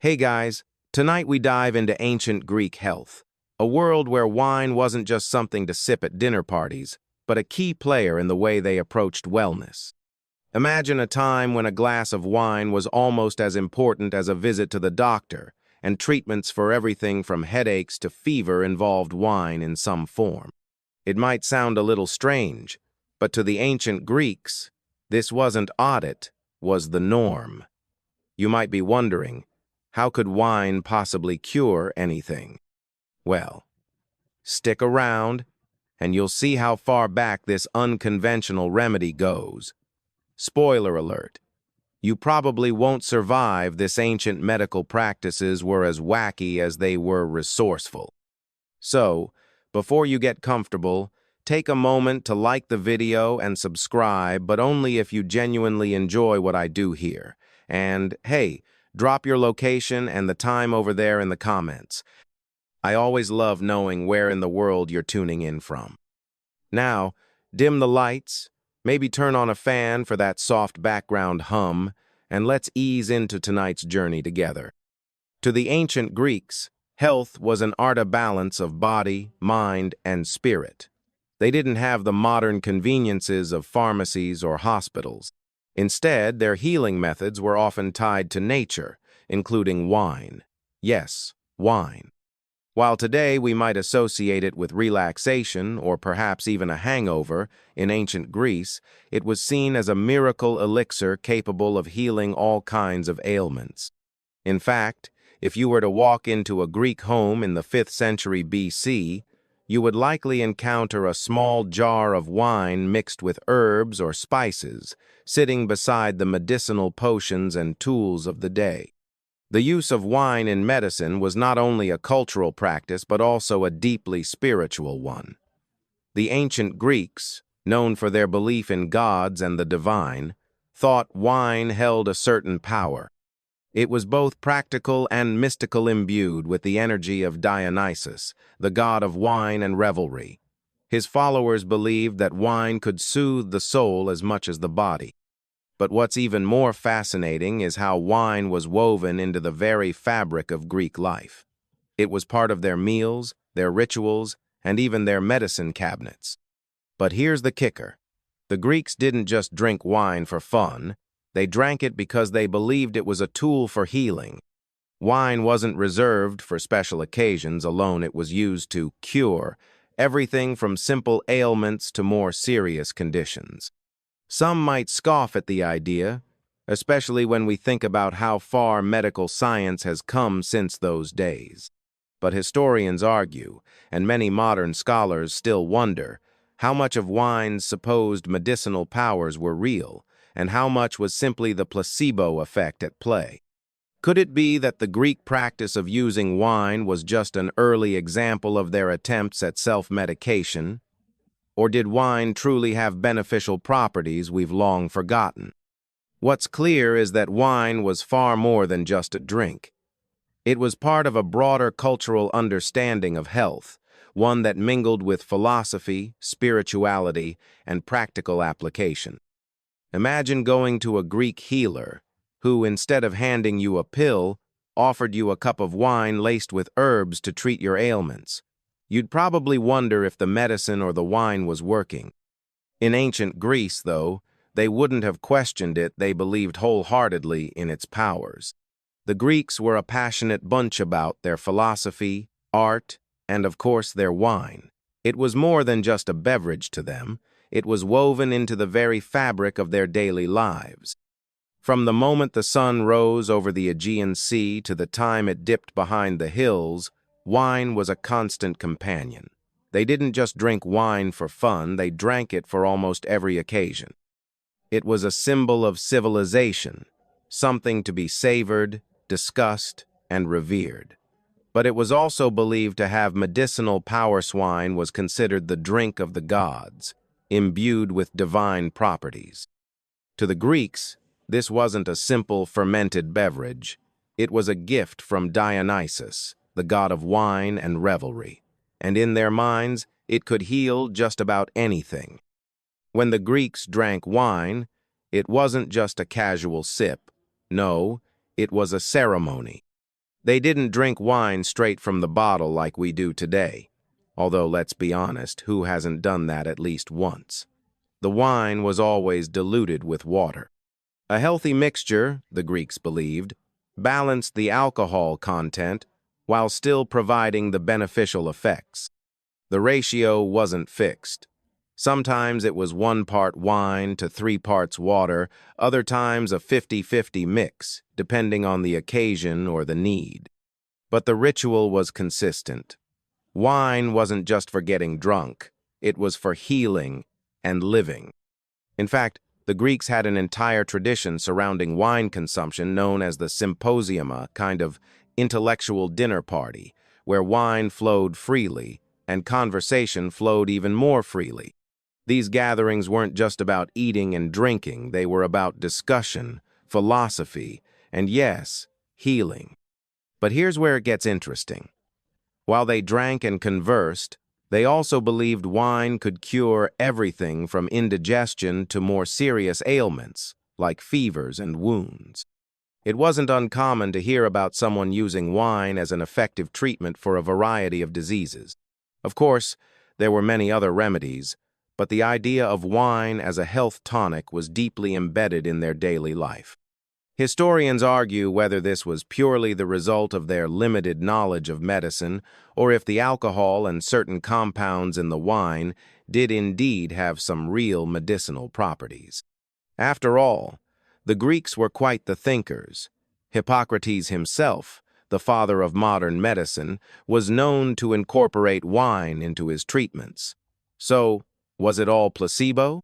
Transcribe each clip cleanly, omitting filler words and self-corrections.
Hey guys, tonight we dive into ancient Greek health, a world where wine wasn't just something to sip at dinner parties, but a key player in the way they approached wellness. Imagine a time when a glass of wine was almost as important as a visit to the doctor, and treatments for everything from headaches to fever involved wine in some form. It might sound a little strange, but to the ancient Greeks, this wasn't odd, it was the norm. You might be wondering, how could wine possibly cure anything? Well, stick around, and you'll see how far back this unconventional remedy goes. Spoiler alert, you probably won't survive. This ancient medical practices were as wacky as they were resourceful. So, before you get comfortable, take a moment to like the video and subscribe, but only if you genuinely enjoy what I do here. And hey, drop your location and the time over there in the comments. I always love knowing where in the world you're tuning in from. Now, dim the lights, maybe turn on a fan for that soft background hum, and let's ease into tonight's journey together. To the ancient Greeks, health was an art of balance of body, mind, and spirit. They didn't have the modern conveniences of pharmacies or hospitals. Instead, their healing methods were often tied to nature, including wine. Yes, wine. While today we might associate it with relaxation or perhaps even a hangover, in ancient Greece, it was seen as a miracle elixir capable of healing all kinds of ailments. In fact, if you were to walk into a Greek home in the 5th century BC, you would likely encounter a small jar of wine mixed with herbs or spices, sitting beside the medicinal potions and tools of the day. The use of wine in medicine was not only a cultural practice but also a deeply spiritual one. The ancient Greeks, known for their belief in gods and the divine, thought wine held a certain power. It was both practical and mystical, imbued with the energy of Dionysus, the god of wine and revelry. His followers believed that wine could soothe the soul as much as the body. But what's even more fascinating is how wine was woven into the very fabric of Greek life. It was part of their meals, their rituals, and even their medicine cabinets. But here's the kicker. The Greeks didn't just drink wine for fun. They drank it because they believed it was a tool for healing. Wine wasn't reserved for special occasions alone. It was used to cure everything from simple ailments to more serious conditions. Some might scoff at the idea, especially when we think about how far medical science has come since those days. But historians argue, and many modern scholars still wonder, how much of wine's supposed medicinal powers were real, and how much was simply the placebo effect at play. Could it be that the Greek practice of using wine was just an early example of their attempts at self-medication? Or did wine truly have beneficial properties we've long forgotten? What's clear is that wine was far more than just a drink. It was part of a broader cultural understanding of health, one that mingled with philosophy, spirituality, and practical application. Imagine going to a Greek healer who, instead of handing you a pill, offered you a cup of wine laced with herbs to treat your ailments. You'd probably wonder if the medicine or the wine was working. In ancient Greece, though, they wouldn't have questioned it. They believed wholeheartedly in its powers. The Greeks were a passionate bunch about their philosophy, art, and of course their wine. It was more than just a beverage to them. It was woven into the very fabric of their daily lives. From the moment the sun rose over the Aegean Sea to the time it dipped behind the hills, wine was a constant companion. They didn't just drink wine for fun, they drank it for almost every occasion. It was a symbol of civilization, something to be savored, discussed, and revered. But it was also believed to have medicinal power. Wine was considered the drink of the gods, imbued with divine properties. To the Greeks, this wasn't a simple fermented beverage. It was a gift from Dionysus, the god of wine and revelry, and in their minds, it could heal just about anything. When the Greeks drank wine, it wasn't just a casual sip. No, it was a ceremony. They didn't drink wine straight from the bottle like we do today. Although, let's be honest, who hasn't done that at least once? The wine was always diluted with water. A healthy mixture, the Greeks believed, balanced the alcohol content while still providing the beneficial effects. The ratio wasn't fixed. Sometimes it was 1 part wine to 3 parts water, other times a 50-50 mix, depending on the occasion or the need. But the ritual was consistent. Wine wasn't just for getting drunk, it was for healing and living. In fact, the Greeks had an entire tradition surrounding wine consumption known as the symposium, a kind of intellectual dinner party, where wine flowed freely and conversation flowed even more freely. These gatherings weren't just about eating and drinking, they were about discussion, philosophy, and yes, healing. But here's where it gets interesting. While they drank and conversed, they also believed wine could cure everything from indigestion to more serious ailments, like fevers and wounds. It wasn't uncommon to hear about someone using wine as an effective treatment for a variety of diseases. Of course, there were many other remedies, but the idea of wine as a health tonic was deeply embedded in their daily life. Historians argue whether this was purely the result of their limited knowledge of medicine, or if the alcohol and certain compounds in the wine did indeed have some real medicinal properties. After all, the Greeks were quite the thinkers. Hippocrates himself, the father of modern medicine, was known to incorporate wine into his treatments. So, was it all placebo?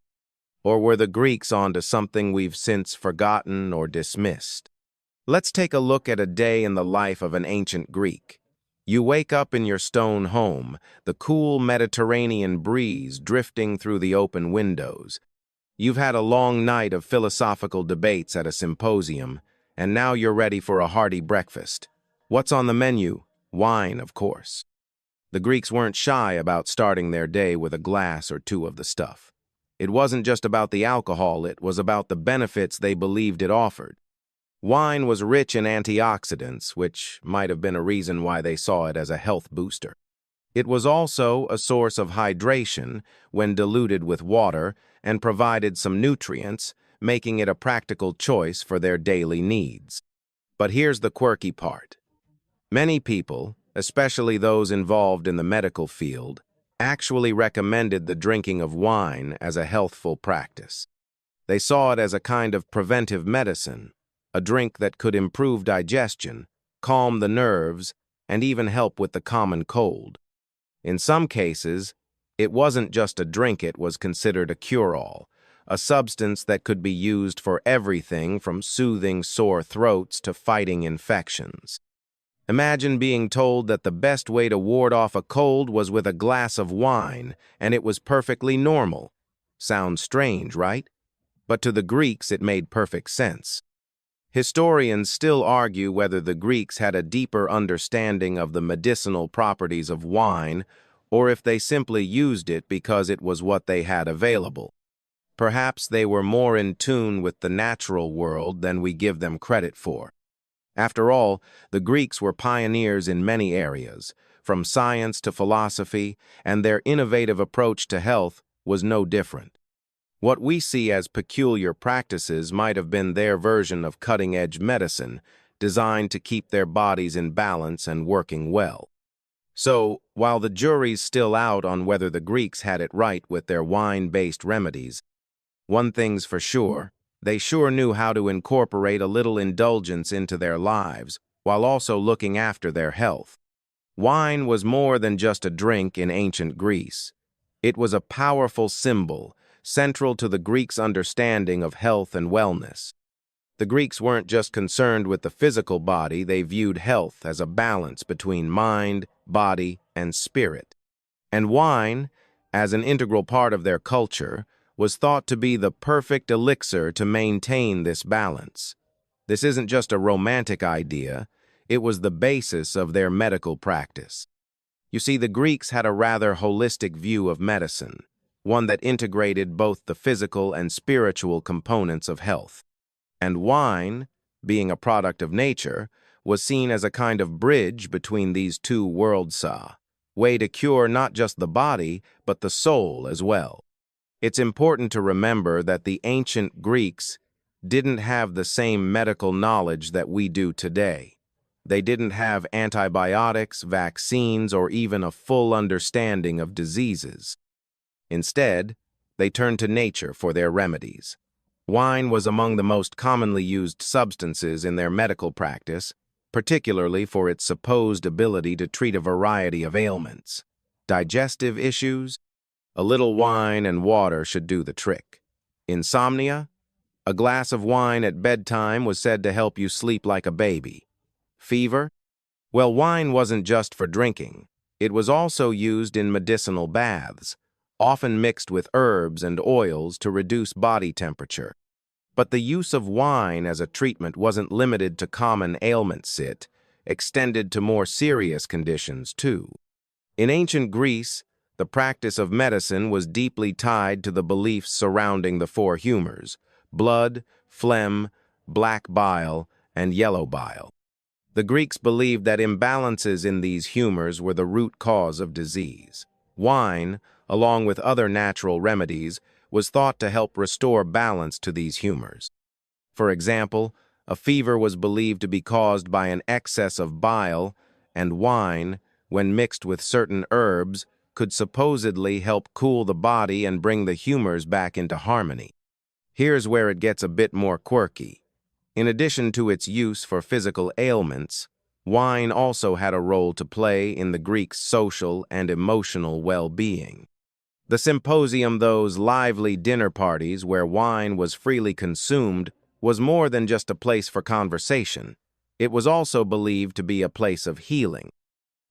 Or were the Greeks onto something we've since forgotten or dismissed? Let's take a look at a day in the life of an ancient Greek. You wake up in your stone home, the cool Mediterranean breeze drifting through the open windows. You've had a long night of philosophical debates at a symposium, and now you're ready for a hearty breakfast. What's on the menu? Wine, of course. The Greeks weren't shy about starting their day with a glass or two of the stuff. It wasn't just about the alcohol, it was about the benefits they believed it offered. Wine was rich in antioxidants, which might have been a reason why they saw it as a health booster. It was also a source of hydration when diluted with water and provided some nutrients, making it a practical choice for their daily needs. But here's the quirky part. Many people, especially those involved in the medical field, actually recommended the drinking of wine as a healthful practice. They saw it as a kind of preventive medicine, a drink that could improve digestion, calm the nerves, and even help with the common cold. In some cases, it wasn't just a drink, it was considered a cure-all, a substance that could be used for everything from soothing sore throats to fighting infections. Imagine being told that the best way to ward off a cold was with a glass of wine, and it was perfectly normal. Sounds strange, right? But to the Greeks, it made perfect sense. Historians still argue whether the Greeks had a deeper understanding of the medicinal properties of wine, or if they simply used it because it was what they had available. Perhaps they were more in tune with the natural world than we give them credit for. After all, the Greeks were pioneers in many areas, from science to philosophy, and their innovative approach to health was no different. What we see as peculiar practices might have been their version of cutting-edge medicine, designed to keep their bodies in balance and working well. So, while the jury's still out on whether the Greeks had it right with their wine-based remedies, one thing's for sure. They sure knew how to incorporate a little indulgence into their lives, while also looking after their health. Wine was more than just a drink in ancient Greece. It was a powerful symbol, central to the Greeks' understanding of health and wellness. The Greeks weren't just concerned with the physical body, they viewed health as a balance between mind, body, and spirit. And wine, as an integral part of their culture, was thought to be the perfect elixir to maintain this balance. This isn't just a romantic idea, it was the basis of their medical practice. You see, the Greeks had a rather holistic view of medicine, one that integrated both the physical and spiritual components of health. And wine, being a product of nature, was seen as a kind of bridge between these two worlds, way to cure not just the body, but the soul as well. It's important to remember that the ancient Greeks didn't have the same medical knowledge that we do today. They didn't have antibiotics, vaccines, or even a full understanding of diseases. Instead, they turned to nature for their remedies. Wine was among the most commonly used substances in their medical practice, particularly for its supposed ability to treat a variety of ailments. Digestive issues, a little wine and water should do the trick. Insomnia, a glass of wine at bedtime was said to help you sleep like a baby. Fever, well, wine wasn't just for drinking. It was also used in medicinal baths, often mixed with herbs and oils to reduce body temperature. But the use of wine as a treatment wasn't limited to common ailments. It extended to more serious conditions, too. In ancient Greece, the practice of medicine was deeply tied to the beliefs surrounding the four humors: blood, phlegm, black bile, and yellow bile. The Greeks believed that imbalances in these humors were the root cause of disease. Wine, along with other natural remedies, was thought to help restore balance to these humors. For example, a fever was believed to be caused by an excess of bile, and wine, when mixed with certain herbs, could supposedly help cool the body and bring the humors back into harmony. Here's where it gets a bit more quirky. In addition to its use for physical ailments, wine also had a role to play in the Greeks' social and emotional well-being. The symposium, those lively dinner parties where wine was freely consumed, was more than just a place for conversation. It was also believed to be a place of healing.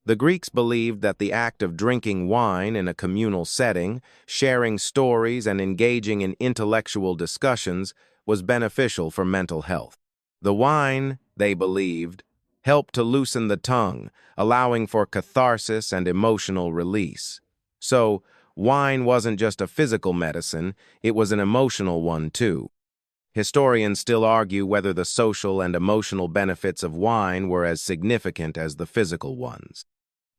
The Greeks believed that the act of drinking wine in a communal setting, sharing stories, and engaging in intellectual discussions was beneficial for mental health. The wine, they believed, helped to loosen the tongue, allowing for catharsis and emotional release. So, wine wasn't just a physical medicine, it was an emotional one too. Historians still argue whether the social and emotional benefits of wine were as significant as the physical ones.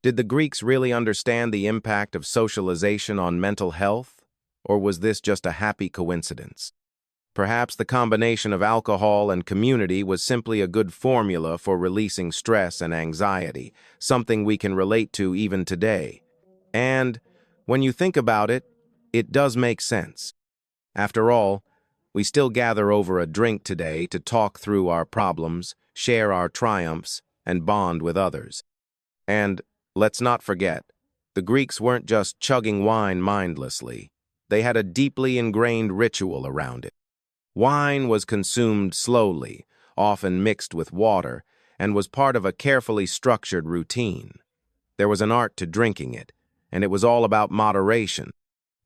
Did the Greeks really understand the impact of socialization on mental health, or was this just a happy coincidence? Perhaps the combination of alcohol and community was simply a good formula for releasing stress and anxiety, something we can relate to even today. And, when you think about it, it does make sense. After all, we still gather over a drink today to talk through our problems, share our triumphs, and bond with others. And, let's not forget, the Greeks weren't just chugging wine mindlessly. They had a deeply ingrained ritual around it. Wine was consumed slowly, often mixed with water, and was part of a carefully structured routine. There was an art to drinking it, and it was all about moderation.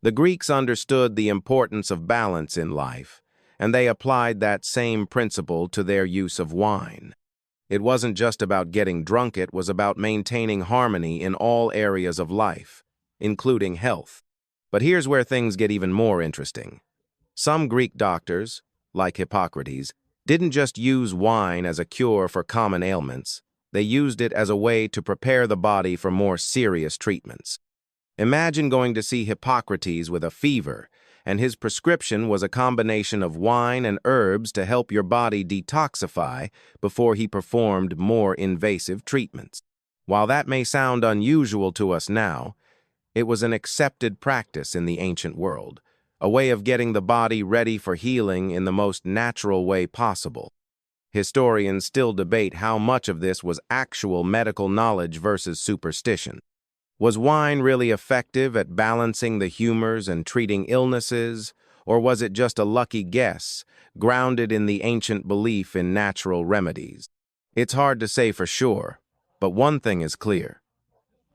The Greeks understood the importance of balance in life, and they applied that same principle to their use of wine. It wasn't just about getting drunk, it was about maintaining harmony in all areas of life, including health. But here's where things get even more interesting. Some Greek doctors, like Hippocrates, didn't just use wine as a cure for common ailments. They used it as a way to prepare the body for more serious treatments. Imagine going to see Hippocrates with a fever, and his prescription was a combination of wine and herbs to help your body detoxify before he performed more invasive treatments. While that may sound unusual to us now, it was an accepted practice in the ancient world, a way of getting the body ready for healing in the most natural way possible. Historians still debate how much of this was actual medical knowledge versus superstition. Was wine really effective at balancing the humors and treating illnesses, or was it just a lucky guess, grounded in the ancient belief in natural remedies? It's hard to say for sure, but one thing is clear.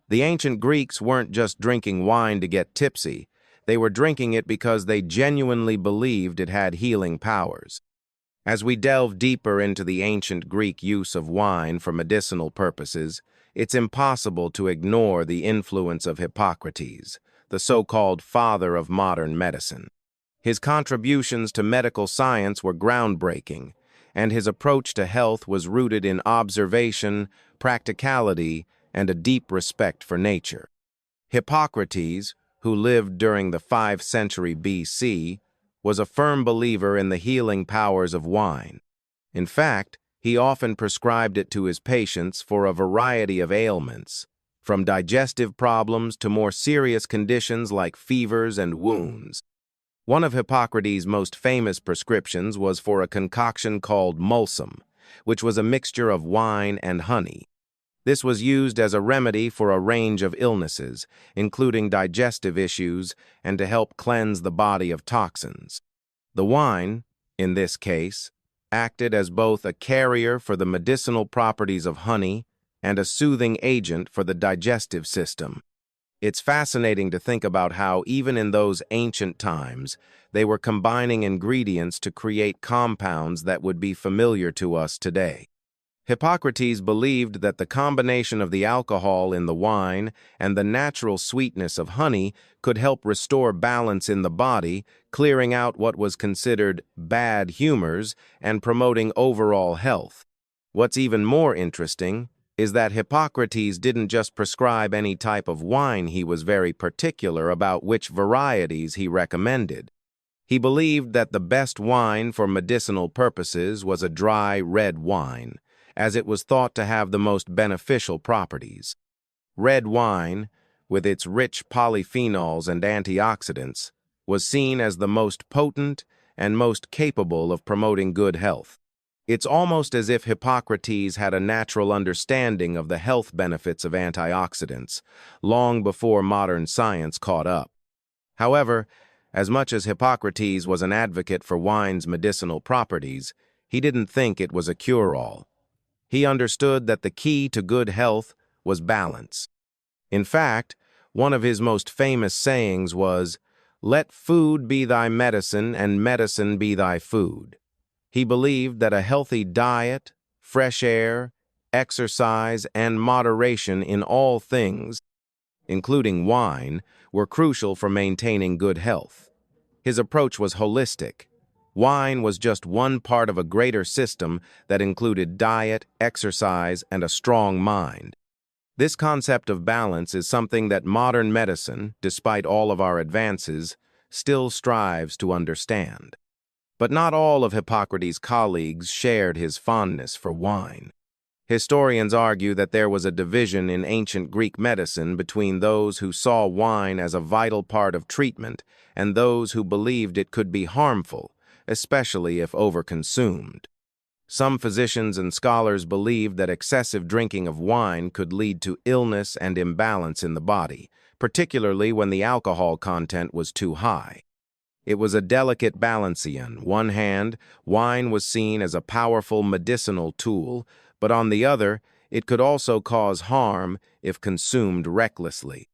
The ancient Greeks weren't just drinking wine to get tipsy, they were drinking it because they genuinely believed it had healing powers. As we delve deeper into the ancient Greek use of wine for medicinal purposes, it's impossible to ignore the influence of Hippocrates, the so-called father of modern medicine. His contributions to medical science were groundbreaking, and his approach to health was rooted in observation, practicality, and a deep respect for nature. Hippocrates, who lived during the 5th century BC, was a firm believer in the healing powers of wine. In fact, he often prescribed it to his patients for a variety of ailments, from digestive problems to more serious conditions like fevers and wounds. One of Hippocrates' most famous prescriptions was for a concoction called mulsum, which was a mixture of wine and honey. This was used as a remedy for a range of illnesses, including digestive issues, and to help cleanse the body of toxins. The wine, in this case, acted as both a carrier for the medicinal properties of honey and a soothing agent for the digestive system. It's fascinating to think about how, even in those ancient times, they were combining ingredients to create compounds that would be familiar to us today. Hippocrates believed that the combination of the alcohol in the wine and the natural sweetness of honey could help restore balance in the body, clearing out what was considered bad humors and promoting overall health. What's even more interesting is that Hippocrates didn't just prescribe any type of wine. He was very particular about which varieties he recommended. He believed that the best wine for medicinal purposes was a dry red wine, as it was thought to have the most beneficial properties. Red wine, with its rich polyphenols and antioxidants, was seen as the most potent and most capable of promoting good health. It's almost as if Hippocrates had a natural understanding of the health benefits of antioxidants, long before modern science caught up. However, as much as Hippocrates was an advocate for wine's medicinal properties, he didn't think it was a cure-all. He understood that the key to good health was balance. In fact, one of his most famous sayings was, "Let food be thy medicine and medicine be thy food." He believed that a healthy diet, fresh air, exercise, and moderation in all things, including wine, were crucial for maintaining good health. His approach was holistic. Wine was just one part of a greater system that included diet, exercise, and a strong mind. This concept of balance is something that modern medicine, despite all of our advances, still strives to understand. But not all of Hippocrates' colleagues shared his fondness for wine. Historians argue that there was a division in ancient Greek medicine between those who saw wine as a vital part of treatment and those who believed it could be harmful, especially if overconsumed. Some physicians and scholars believed that excessive drinking of wine could lead to illness and imbalance in the body, particularly when the alcohol content was too high. It was a delicate balance. On one hand, wine was seen as a powerful medicinal tool, but on the other, it could also cause harm if consumed recklessly.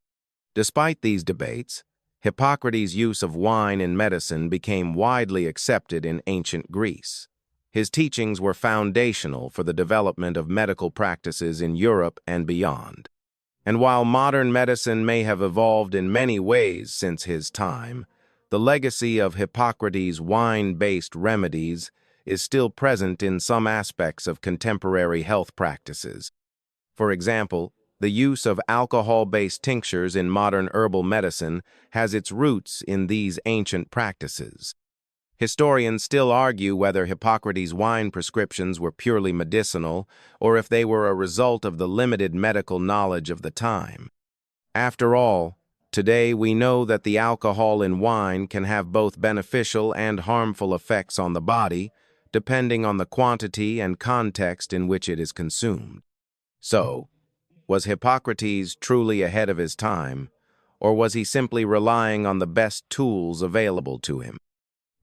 Despite these debates, Hippocrates' use of wine in medicine became widely accepted in ancient Greece. His teachings were foundational for the development of medical practices in Europe and beyond. And while modern medicine may have evolved in many ways since his time, the legacy of Hippocrates' wine-based remedies is still present in some aspects of contemporary health practices. For example, the use of alcohol-based tinctures in modern herbal medicine has its roots in these ancient practices. Historians still argue whether Hippocrates' wine prescriptions were purely medicinal or if they were a result of the limited medical knowledge of the time. After all, today we know that the alcohol in wine can have both beneficial and harmful effects on the body, depending on the quantity and context in which it is consumed. So, was Hippocrates truly ahead of his time, or was he simply relying on the best tools available to him?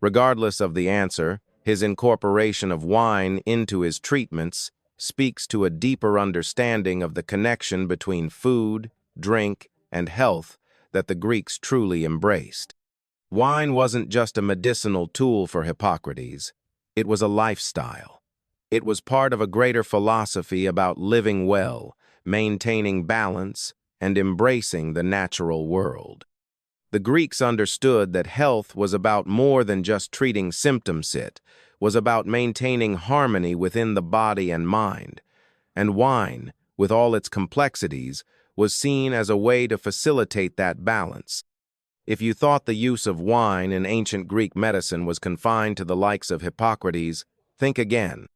Regardless of the answer, his incorporation of wine into his treatments speaks to a deeper understanding of the connection between food, drink, and health that the Greeks truly embraced. Wine wasn't just a medicinal tool for Hippocrates. It was a lifestyle. It was part of a greater philosophy about living well, maintaining balance, and embracing the natural world. The Greeks understood that health was about more than just treating symptoms. It was about maintaining harmony within the body and mind. And wine, with all its complexities, was seen as a way to facilitate that balance. If you thought the use of wine in ancient Greek medicine was confined to the likes of Hippocrates, think again.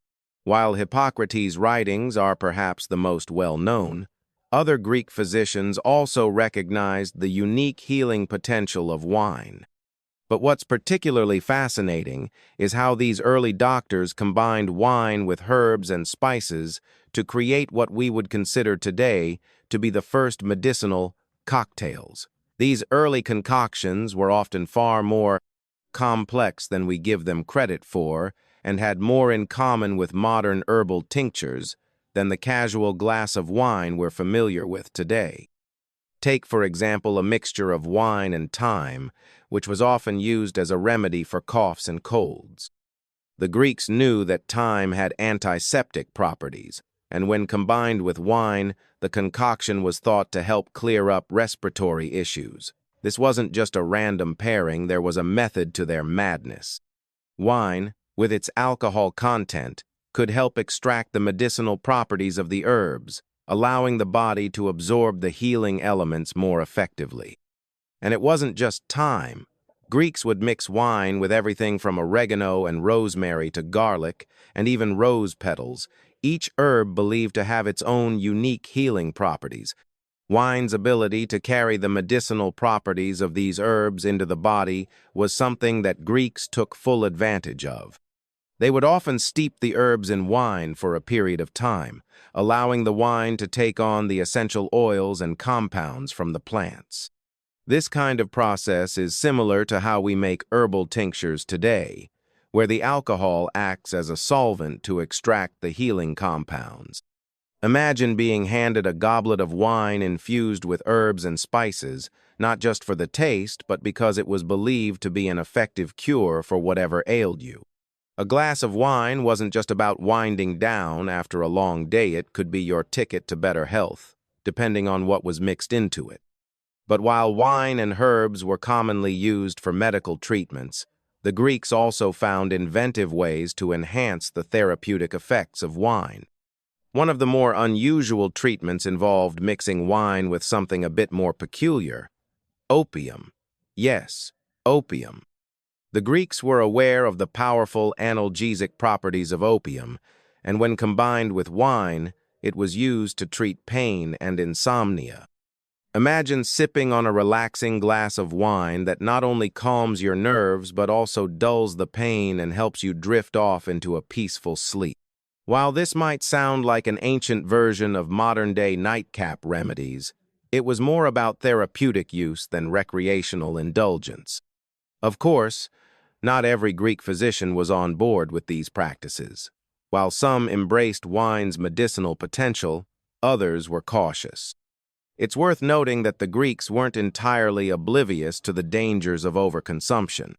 While Hippocrates' writings are perhaps the most well-known, other Greek physicians also recognized the unique healing potential of wine. But what's particularly fascinating is how these early doctors combined wine with herbs and spices to create what we would consider today to be the first medicinal cocktails. These early concoctions were often far more complex than we give them credit for, and had more in common with modern herbal tinctures than the casual glass of wine we're familiar with today. Take, for example, a mixture of wine and thyme, which was often used as a remedy for coughs and colds. The Greeks knew that thyme had antiseptic properties, and when combined with wine, the concoction was thought to help clear up respiratory issues. This wasn't just a random pairing, there was a method to their madness. Wine, with its alcohol content, could help extract the medicinal properties of the herbs, allowing the body to absorb the healing elements more effectively. And it wasn't just thyme. Greeks would mix wine with everything from oregano and rosemary to garlic and even rose petals, each herb believed to have its own unique healing properties. Wine's ability to carry the medicinal properties of these herbs into the body was something that Greeks took full advantage of. They would often steep the herbs in wine for a period of time, allowing the wine to take on the essential oils and compounds from the plants. This kind of process is similar to how we make herbal tinctures today, where the alcohol acts as a solvent to extract the healing compounds. Imagine being handed a goblet of wine infused with herbs and spices, not just for the taste, but because it was believed to be an effective cure for whatever ailed you. A glass of wine wasn't just about winding down after a long day, it could be your ticket to better health, depending on what was mixed into it. But while wine and herbs were commonly used for medical treatments, the Greeks also found inventive ways to enhance the therapeutic effects of wine. One of the more unusual treatments involved mixing wine with something a bit more peculiar: opium. Yes, opium. The Greeks were aware of the powerful analgesic properties of opium, and when combined with wine, it was used to treat pain and insomnia. Imagine sipping on a relaxing glass of wine that not only calms your nerves but also dulls the pain and helps you drift off into a peaceful sleep. While this might sound like an ancient version of modern-day nightcap remedies, it was more about therapeutic use than recreational indulgence. Of course, not every Greek physician was on board with these practices. While some embraced wine's medicinal potential, others were cautious. It's worth noting that the Greeks weren't entirely oblivious to the dangers of overconsumption.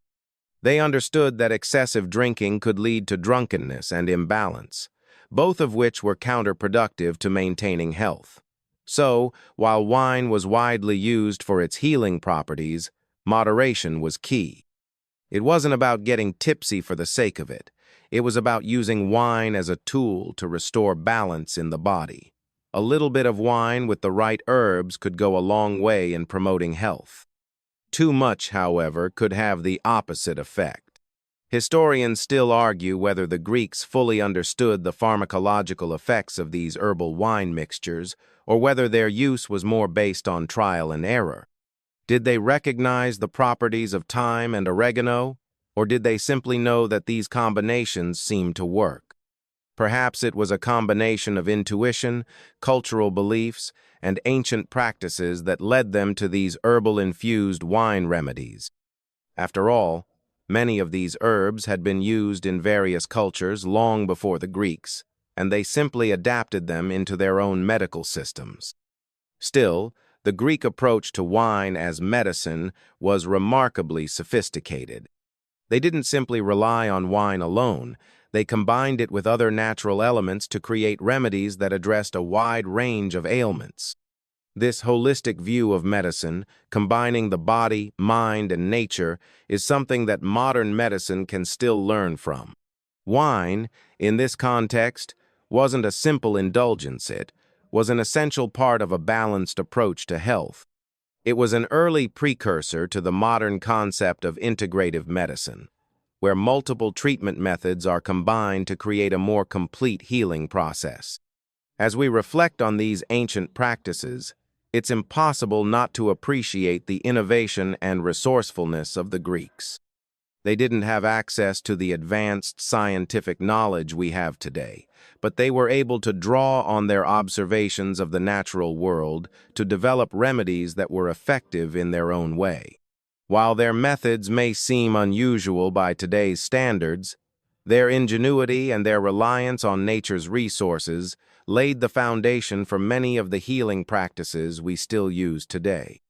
They understood that excessive drinking could lead to drunkenness and imbalance, both of which were counterproductive to maintaining health. So, while wine was widely used for its healing properties, moderation was key. It wasn't about getting tipsy for the sake of it. It was about using wine as a tool to restore balance in the body. A little bit of wine with the right herbs could go a long way in promoting health. Too much, however, could have the opposite effect. Historians still argue whether the Greeks fully understood the pharmacological effects of these herbal wine mixtures, or whether their use was more based on trial and error. Did they recognize the properties of thyme and oregano, or did they simply know that these combinations seemed to work? Perhaps it was a combination of intuition, cultural beliefs, and ancient practices that led them to these herbal-infused wine remedies. After all, many of these herbs had been used in various cultures long before the Greeks, and they simply adapted them into their own medical systems. Still, the Greek approach to wine as medicine was remarkably sophisticated. They didn't simply rely on wine alone. They combined it with other natural elements to create remedies that addressed a wide range of ailments. This holistic view of medicine, combining the body, mind, and nature, is something that modern medicine can still learn from. Wine, in this context, wasn't a simple indulgence, it was an essential part of a balanced approach to health. It was an early precursor to the modern concept of integrative medicine, where multiple treatment methods are combined to create a more complete healing process. As we reflect on these ancient practices, it's impossible not to appreciate the innovation and resourcefulness of the Greeks. They didn't have access to the advanced scientific knowledge we have today, but they were able to draw on their observations of the natural world to develop remedies that were effective in their own way. While their methods may seem unusual by today's standards, their ingenuity and their reliance on nature's resources laid the foundation for many of the healing practices we still use today.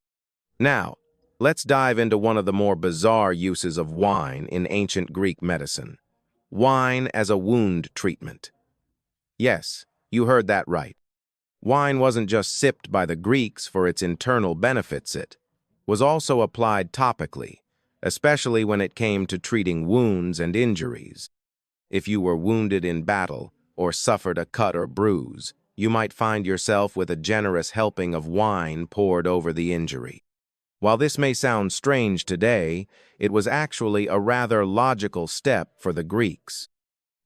Now, let's dive into one of the more bizarre uses of wine in ancient Greek medicine. Wine as a wound treatment. Yes, you heard that right. Wine wasn't just sipped by the Greeks for its internal benefits, it was also applied topically, especially when it came to treating wounds and injuries. If you were wounded in battle or suffered a cut or bruise, you might find yourself with a generous helping of wine poured over the injury. While this may sound strange today, it was actually a rather logical step for the Greeks.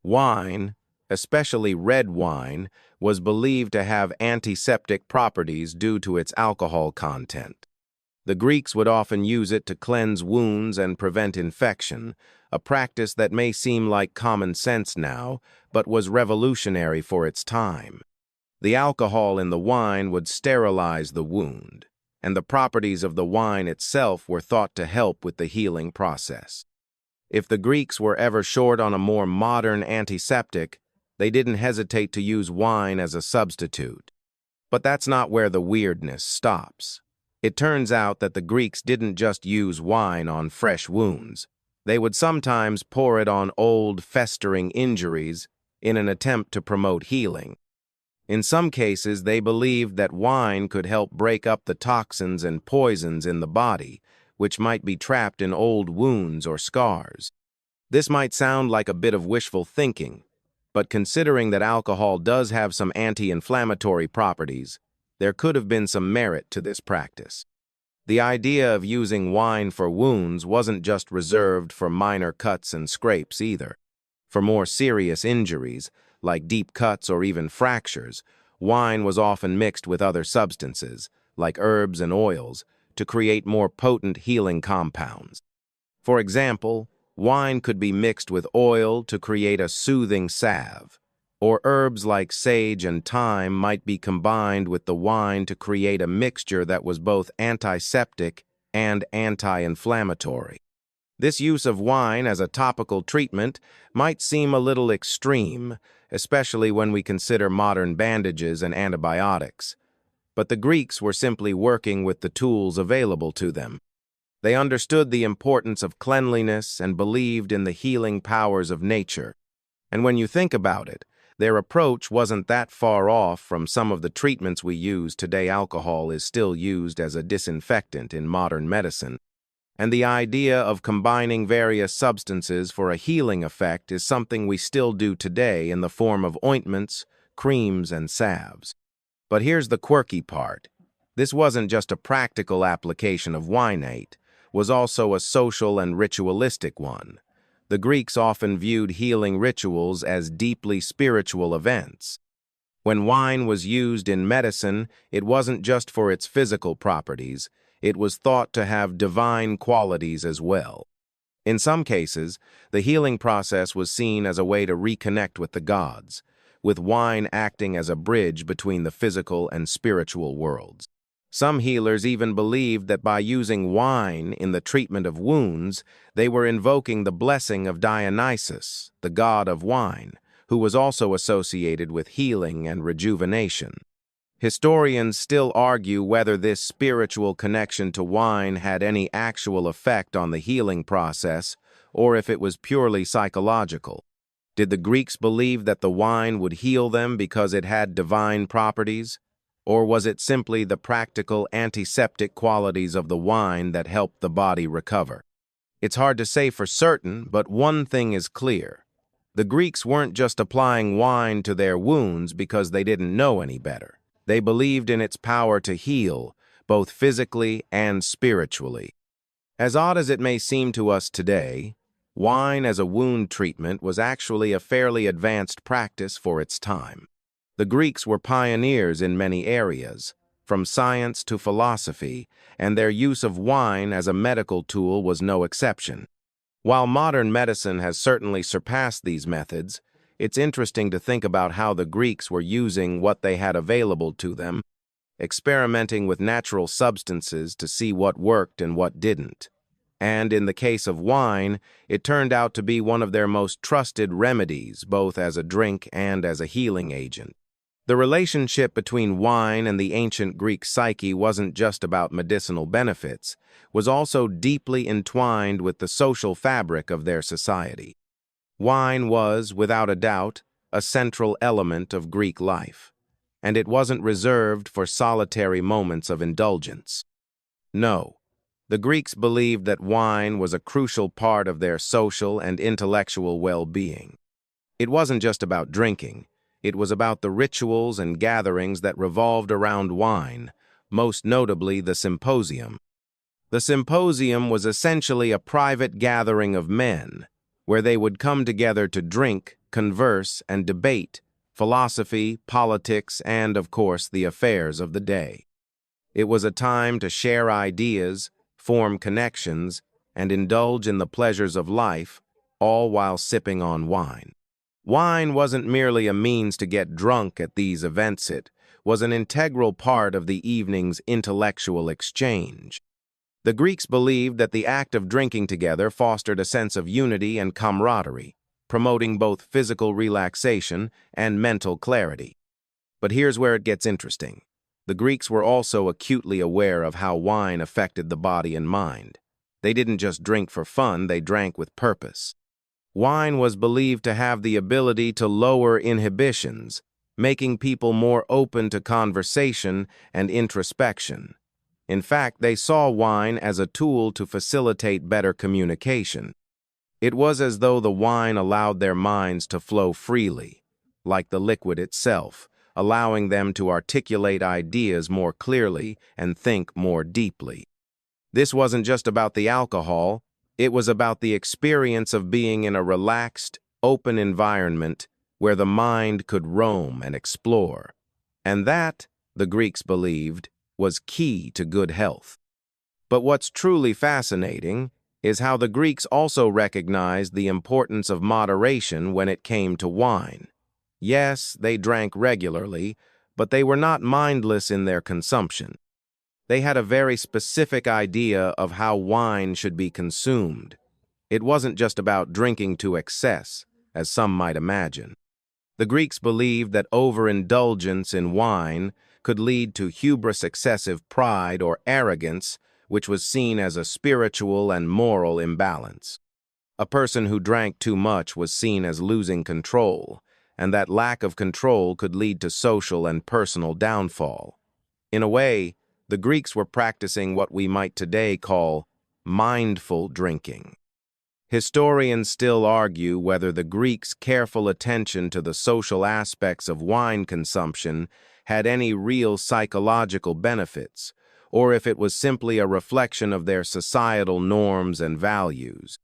Wine, especially red wine, was believed to have antiseptic properties due to its alcohol content. The Greeks would often use it to cleanse wounds and prevent infection, a practice that may seem like common sense now, but was revolutionary for its time. The alcohol in the wine would sterilize the wound, and the properties of the wine itself were thought to help with the healing process. If the Greeks were ever short on a more modern antiseptic, they didn't hesitate to use wine as a substitute. But that's not where the weirdness stops. It turns out that the Greeks didn't just use wine on fresh wounds. They would sometimes pour it on old, festering injuries in an attempt to promote healing. In some cases, they believed that wine could help break up the toxins and poisons in the body, which might be trapped in old wounds or scars. This might sound like a bit of wishful thinking, but considering that alcohol does have some anti-inflammatory properties, there could have been some merit to this practice. The idea of using wine for wounds wasn't just reserved for minor cuts and scrapes either. For more serious injuries, like deep cuts or even fractures, wine was often mixed with other substances, like herbs and oils, to create more potent healing compounds. For example, wine could be mixed with oil to create a soothing salve, or herbs like sage and thyme might be combined with the wine to create a mixture that was both antiseptic and anti-inflammatory. This use of wine as a topical treatment might seem a little extreme, especially when we consider modern bandages and antibiotics. But the Greeks were simply working with the tools available to them. They understood the importance of cleanliness and believed in the healing powers of nature. And when you think about it, their approach wasn't that far off from some of the treatments we use today. Alcohol is still used as a disinfectant in modern medicine. And the idea of combining various substances for a healing effect is something we still do today in the form of ointments, creams, and salves. But here's the quirky part. This wasn't just a practical application of wine, it was also a social and ritualistic one. The Greeks often viewed healing rituals as deeply spiritual events. When wine was used in medicine, it wasn't just for its physical properties. It was thought to have divine qualities as well. In some cases, the healing process was seen as a way to reconnect with the gods, with wine acting as a bridge between the physical and spiritual worlds. Some healers even believed that by using wine in the treatment of wounds, they were invoking the blessing of Dionysus, the god of wine, who was also associated with healing and rejuvenation. Historians still argue whether this spiritual connection to wine had any actual effect on the healing process, or if it was purely psychological. Did the Greeks believe that the wine would heal them because it had divine properties? Or was it simply the practical antiseptic qualities of the wine that helped the body recover? It's hard to say for certain, but one thing is clear. The Greeks weren't just applying wine to their wounds because they didn't know any better. They believed in its power to heal, both physically and spiritually. As odd as it may seem to us today, wine as a wound treatment was actually a fairly advanced practice for its time. The Greeks were pioneers in many areas, from science to philosophy, and their use of wine as a medical tool was no exception. While modern medicine has certainly surpassed these methods, it's interesting to think about how the Greeks were using what they had available to them, experimenting with natural substances to see what worked and what didn't. And in the case of wine, it turned out to be one of their most trusted remedies, both as a drink and as a healing agent. The relationship between wine and the ancient Greek psyche wasn't just about medicinal benefits, was also deeply entwined with the social fabric of their society. Wine was, without a doubt, a central element of Greek life, and it wasn't reserved for solitary moments of indulgence. No, the Greeks believed that wine was a crucial part of their social and intellectual well-being. It wasn't just about drinking. It was about the rituals and gatherings that revolved around wine, most notably the symposium. The symposium was essentially a private gathering of men, where they would come together to drink, converse, and debate philosophy, politics, and, of course, the affairs of the day. It was a time to share ideas, form connections, and indulge in the pleasures of life, all while sipping on wine. Wine wasn't merely a means to get drunk at these events, it was an integral part of the evening's intellectual exchange. The Greeks believed that the act of drinking together fostered a sense of unity and camaraderie, promoting both physical relaxation and mental clarity. But here's where it gets interesting. The Greeks were also acutely aware of how wine affected the body and mind. They didn't just drink for fun, they drank with purpose. Wine was believed to have the ability to lower inhibitions, making people more open to conversation and introspection. In fact, they saw wine as a tool to facilitate better communication. It was as though the wine allowed their minds to flow freely, like the liquid itself, allowing them to articulate ideas more clearly and think more deeply. This wasn't just about the alcohol. It was about the experience of being in a relaxed, open environment where the mind could roam and explore. And that, the Greeks believed, was key to good health. But what's truly fascinating is how the Greeks also recognized the importance of moderation when it came to wine. Yes, they drank regularly, but they were not mindless in their consumption. They had a very specific idea of how wine should be consumed. It wasn't just about drinking to excess, as some might imagine. The Greeks believed that overindulgence in wine could lead to hubris, excessive pride, or arrogance, which was seen as a spiritual and moral imbalance. A person who drank too much was seen as losing control, and that lack of control could lead to social and personal downfall. In a way, the Greeks were practicing what we might today call mindful drinking. Historians still argue whether the Greeks' careful attention to the social aspects of wine consumption had any real psychological benefits, or if it was simply a reflection of their societal norms and values.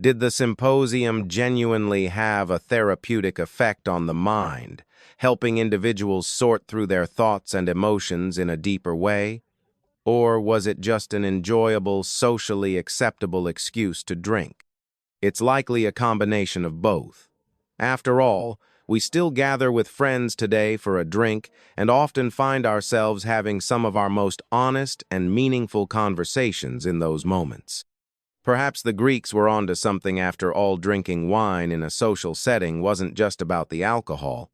Did the symposium genuinely have a therapeutic effect on the mind, helping individuals sort through their thoughts and emotions in a deeper way? Or was it just an enjoyable, socially acceptable excuse to drink? It's likely a combination of both. After all, we still gather with friends today for a drink and often find ourselves having some of our most honest and meaningful conversations in those moments. Perhaps the Greeks were onto something after all. Drinking wine in a social setting wasn't just about the alcohol.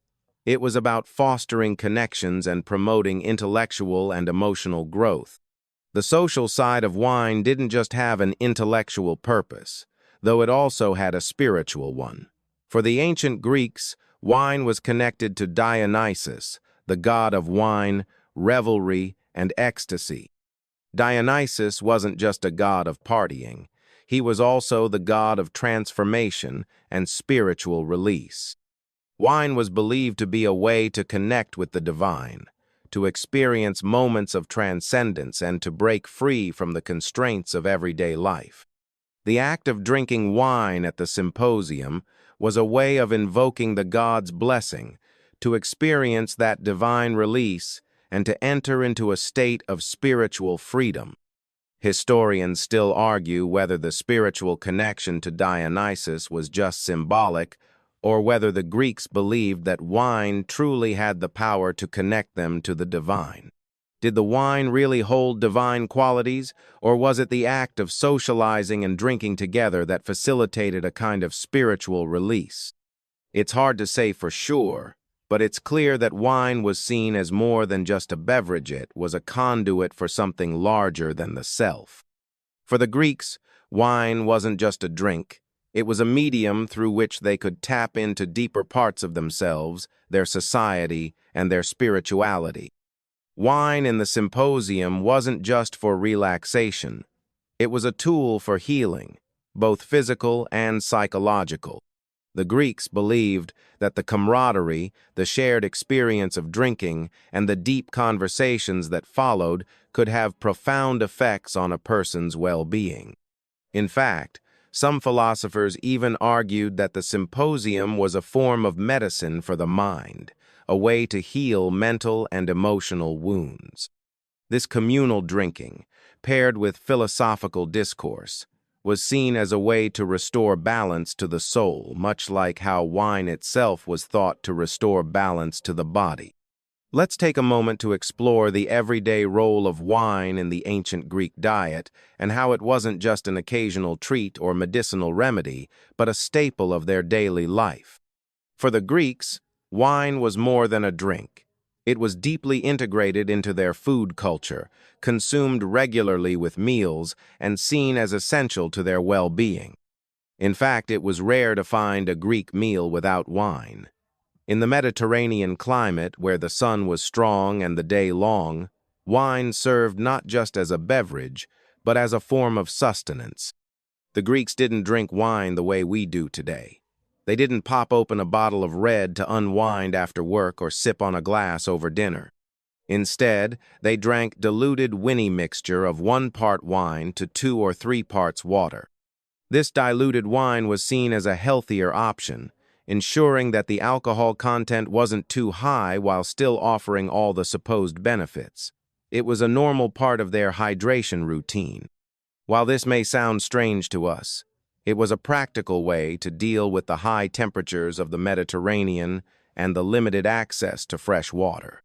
It was about fostering connections and promoting intellectual and emotional growth. The social side of wine didn't just have an intellectual purpose, though it also had a spiritual one. For the ancient Greeks, wine was connected to Dionysus, the god of wine, revelry, and ecstasy. Dionysus wasn't just a god of partying. He was also the god of transformation and spiritual release. Wine was believed to be a way to connect with the divine, to experience moments of transcendence, and to break free from the constraints of everyday life. The act of drinking wine at the symposium was a way of invoking the god's blessing, to experience that divine release, and to enter into a state of spiritual freedom. Historians still argue whether the spiritual connection to Dionysus was just symbolic, or whether the Greeks believed that wine truly had the power to connect them to the divine. Did the wine really hold divine qualities, or was it the act of socializing and drinking together that facilitated a kind of spiritual release? It's hard to say for sure, but it's clear that wine was seen as more than just a beverage. It was a conduit for something larger than the self. For the Greeks, wine wasn't just a drink. It was a medium through which they could tap into deeper parts of themselves, their society, and their spirituality. Wine in the symposium wasn't just for relaxation. It was a tool for healing, both physical and psychological. The Greeks believed that the camaraderie, the shared experience of drinking, and the deep conversations that followed could have profound effects on a person's well-being. In fact, some philosophers even argued that the symposium was a form of medicine for the mind, a way to heal mental and emotional wounds. This communal drinking, paired with philosophical discourse, was seen as a way to restore balance to the soul, much like how wine itself was thought to restore balance to the body. Let's take a moment to explore the everyday role of wine in the ancient Greek diet and how it wasn't just an occasional treat or medicinal remedy, but a staple of their daily life. For the Greeks, wine was more than a drink. It was deeply integrated into their food culture, consumed regularly with meals, and seen as essential to their well-being. In fact, it was rare to find a Greek meal without wine. In the Mediterranean climate, where the sun was strong and the day long, wine served not just as a beverage, but as a form of sustenance. The Greeks didn't drink wine the way we do today. They didn't pop open a bottle of red to unwind after work or sip on a glass over dinner. Instead, they drank diluted Winnie mixture of 1 part wine to 2 or 3 parts water. This diluted wine was seen as a healthier option, ensuring that the alcohol content wasn't too high while still offering all the supposed benefits. It was a normal part of their hydration routine. While this may sound strange to us, it was a practical way to deal with the high temperatures of the Mediterranean and the limited access to fresh water.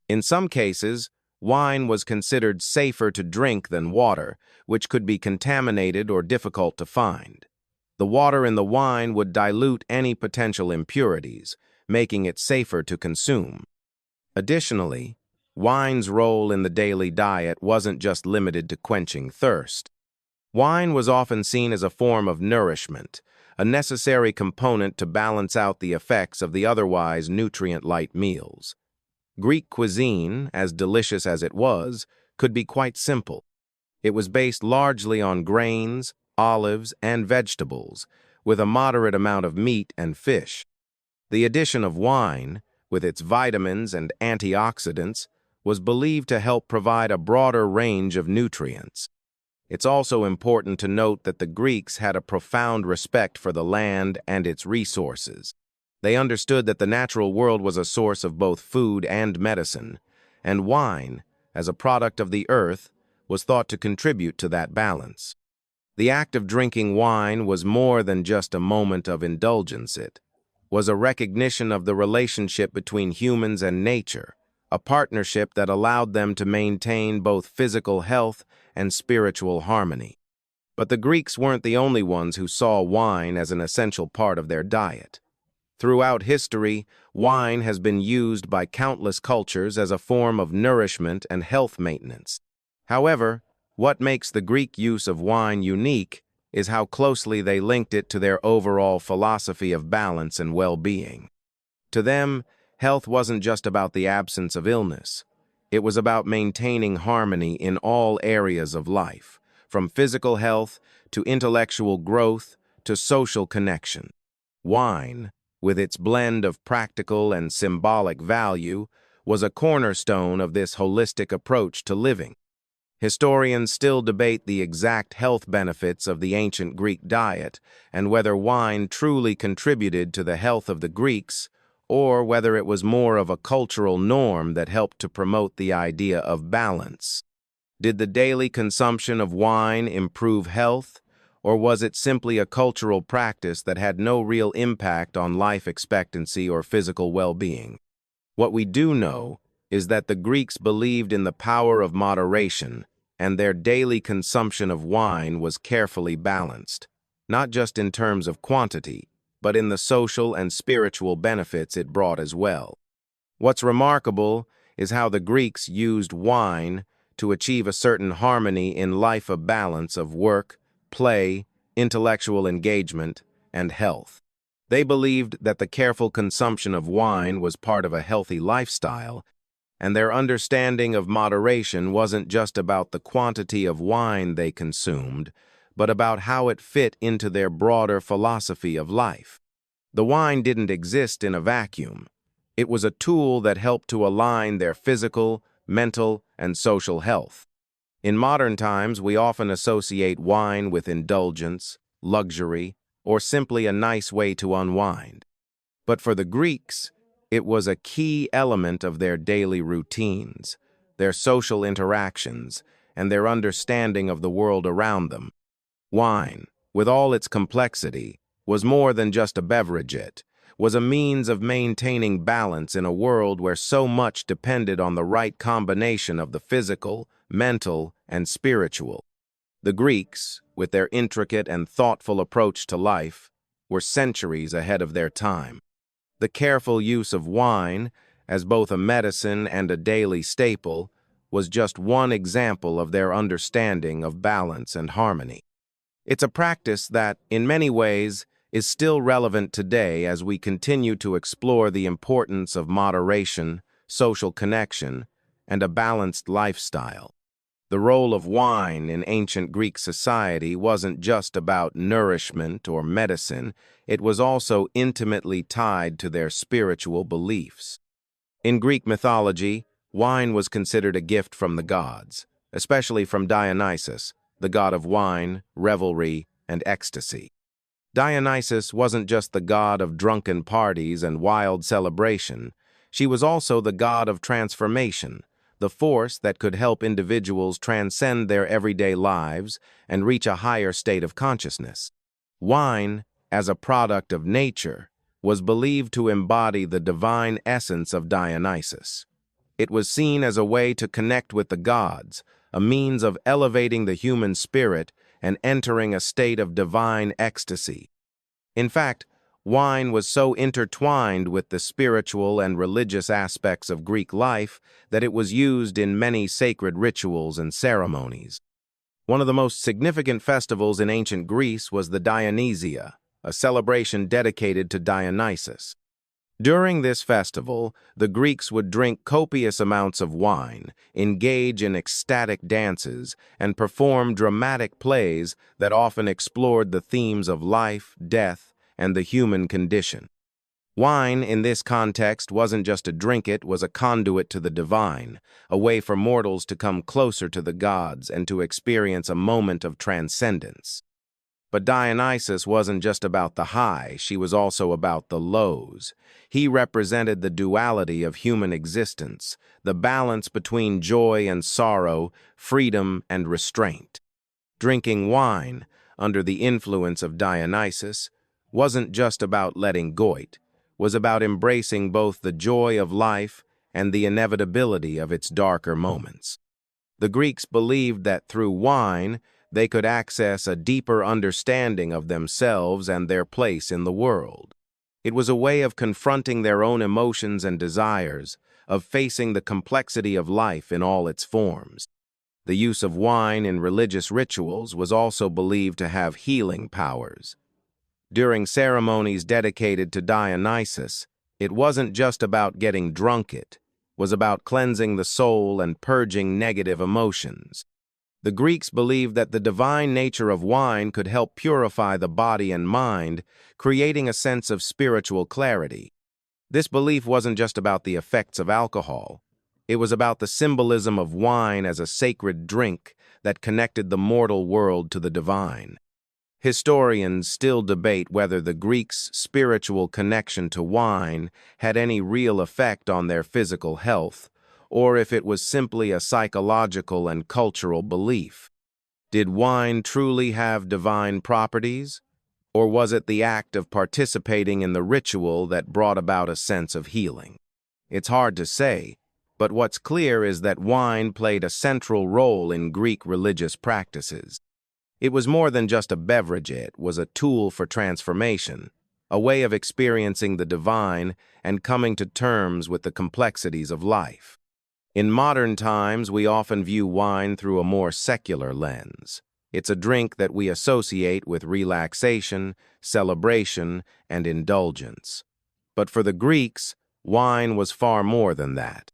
In some cases, wine was considered safer to drink than water, which could be contaminated or difficult to find. The water in the wine would dilute any potential impurities, making it safer to consume. Additionally, wine's role in the daily diet wasn't just limited to quenching thirst. Wine was often seen as a form of nourishment, a necessary component to balance out the effects of the otherwise nutrient-light meals. Greek cuisine, as delicious as it was, could be quite simple. It was based largely on grains, olives, and vegetables, with a moderate amount of meat and fish. The addition of wine, with its vitamins and antioxidants, was believed to help provide a broader range of nutrients. It's also important to note that the Greeks had a profound respect for the land and its resources. They understood that the natural world was a source of both food and medicine, and wine, as a product of the earth, was thought to contribute to that balance. The act of drinking wine was more than just a moment of indulgence. It was a recognition of the relationship between humans and nature, a partnership that allowed them to maintain both physical health and spiritual harmony. But the Greeks weren't the only ones who saw wine as an essential part of their diet. Throughout history, wine has been used by countless cultures as a form of nourishment and health maintenance. However, what makes the Greek use of wine unique is how closely they linked it to their overall philosophy of balance and well-being. To them, health wasn't just about the absence of illness. It was about maintaining harmony in all areas of life, from physical health to intellectual growth to social connection. Wine, with its blend of practical and symbolic value, was a cornerstone of this holistic approach to living. Historians still debate the exact health benefits of the ancient Greek diet and whether wine truly contributed to the health of the Greeks or whether it was more of a cultural norm that helped to promote the idea of balance. Did the daily consumption of wine improve health, or was it simply a cultural practice that had no real impact on life expectancy or physical well-being? What we do know is that the Greeks believed in the power of moderation, and their daily consumption of wine was carefully balanced, not just in terms of quantity, but in the social and spiritual benefits it brought as well. What's remarkable is how the Greeks used wine to achieve a certain harmony in life, a balance of work, play, intellectual engagement, and health. They believed that the careful consumption of wine was part of a healthy lifestyle, and their understanding of moderation wasn't just about the quantity of wine they consumed, but about how it fit into their broader philosophy of life. The wine didn't exist in a vacuum. It was a tool that helped to align their physical, mental, and social health. In modern times, we often associate wine with indulgence, luxury, or simply a nice way to unwind. But for the Greeks, it was a key element of their daily routines, their social interactions, and their understanding of the world around them. Wine, with all its complexity, was more than just a beverage. It was a means of maintaining balance in a world where so much depended on the right combination of the physical, mental, and spiritual. The Greeks, with their intricate and thoughtful approach to life, were centuries ahead of their time. The careful use of wine, as both a medicine and a daily staple, was just one example of their understanding of balance and harmony. It's a practice that, in many ways, is still relevant today as we continue to explore the importance of moderation, social connection, and a balanced lifestyle. The role of wine in ancient Greek society wasn't just about nourishment or medicine, it was also intimately tied to their spiritual beliefs. In Greek mythology, wine was considered a gift from the gods, especially from Dionysus, the god of wine, revelry, and ecstasy. Dionysus wasn't just the god of drunken parties and wild celebration, she was also the god of transformation, the force that could help individuals transcend their everyday lives and reach a higher state of consciousness. Wine, as a product of nature, was believed to embody the divine essence of Dionysus. It was seen as a way to connect with the gods, a means of elevating the human spirit and entering a state of divine ecstasy. In fact, wine was so intertwined with the spiritual and religious aspects of Greek life that it was used in many sacred rituals and ceremonies. One of the most significant festivals in ancient Greece was the Dionysia, a celebration dedicated to Dionysus. During this festival, the Greeks would drink copious amounts of wine, engage in ecstatic dances, and perform dramatic plays that often explored the themes of life, death, and the human condition. Wine, in this context, wasn't just a drink, it was a conduit to the divine, a way for mortals to come closer to the gods and to experience a moment of transcendence. But Dionysus wasn't just about the high, she was also about the lows. He represented the duality of human existence, the balance between joy and sorrow, freedom and restraint. Drinking wine, under the influence of Dionysus, wasn't just about letting go, it was about embracing both the joy of life and the inevitability of its darker moments. The Greeks believed that through wine, they could access a deeper understanding of themselves and their place in the world. It was a way of confronting their own emotions and desires, of facing the complexity of life in all its forms. The use of wine in religious rituals was also believed to have healing powers. During ceremonies dedicated to Dionysus, it wasn't just about getting drunk, it was about cleansing the soul and purging negative emotions. The Greeks believed that the divine nature of wine could help purify the body and mind, creating a sense of spiritual clarity. This belief wasn't just about the effects of alcohol. It was about the symbolism of wine as a sacred drink that connected the mortal world to the divine. Historians still debate whether the Greeks' spiritual connection to wine had any real effect on their physical health, or if it was simply a psychological and cultural belief. Did wine truly have divine properties, or was it the act of participating in the ritual that brought about a sense of healing? It's hard to say, but what's clear is that wine played a central role in Greek religious practices. It was more than just a beverage, it was a tool for transformation, a way of experiencing the divine and coming to terms with the complexities of life. In modern times, we often view wine through a more secular lens. It's a drink that we associate with relaxation, celebration, and indulgence. But for the Greeks, wine was far more than that.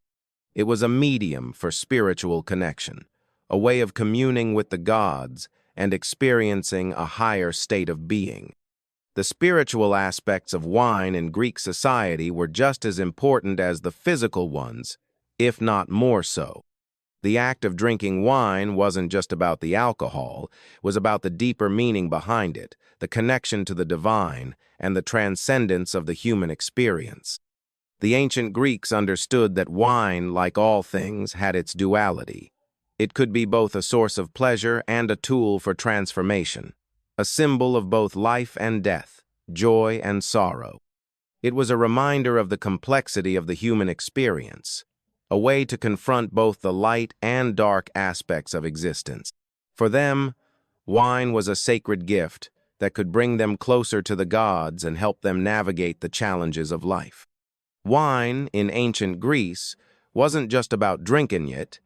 It was a medium for spiritual connection, a way of communing with the gods and experiencing a higher state of being. The spiritual aspects of wine in Greek society were just as important as the physical ones, if not more so. The act of drinking wine wasn't just about the alcohol, it was about the deeper meaning behind it, the connection to the divine, and the transcendence of the human experience. The ancient Greeks understood that wine, like all things, had its duality. It could be both a source of pleasure and a tool for transformation, a symbol of both life and death, joy and sorrow. It was a reminder of the complexity of the human experience, a way to confront both the light and dark aspects of existence. For them, wine was a sacred gift that could bring them closer to the gods and help them navigate the challenges of life. Wine, in ancient Greece, wasn't just about drinking it,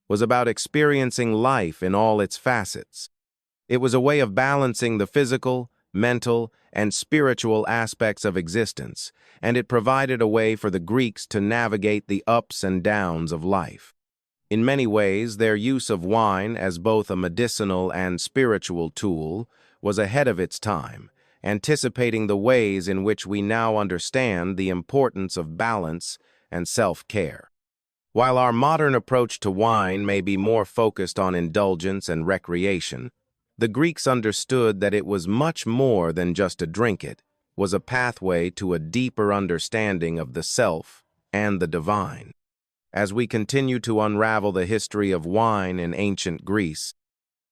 was about experiencing life in all its facets. It was a way of balancing the physical, mental, and spiritual aspects of existence, and it provided a way for the Greeks to navigate the ups and downs of life. In many ways, their use of wine as both a medicinal and spiritual tool was ahead of its time, anticipating the ways in which we now understand the importance of balance and self-care. While our modern approach to wine may be more focused on indulgence and recreation, the Greeks understood that it was much more than just a drink. It was a pathway to a deeper understanding of the self and the divine. As we continue to unravel the history of wine in ancient Greece,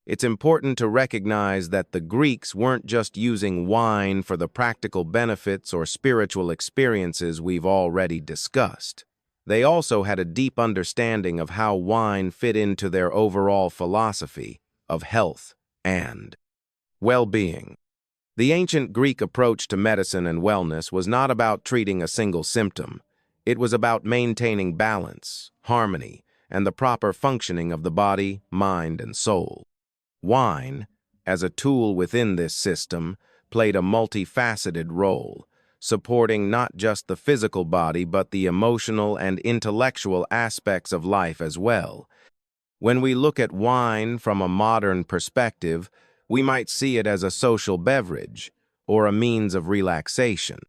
it's important to recognize that the Greeks weren't just using wine for the practical benefits or spiritual experiences we've already discussed. They also had a deep understanding of how wine fit into their overall philosophy of health and well-being. The ancient Greek approach to medicine and wellness was not about treating a single symptom. It was about maintaining balance, harmony, and the proper functioning of the body, mind, and soul. Wine, as a tool within this system, played a multifaceted role, supporting not just the physical body but the emotional and intellectual aspects of life as well. When we look at wine from a modern perspective, we might see it as a social beverage or a means of relaxation.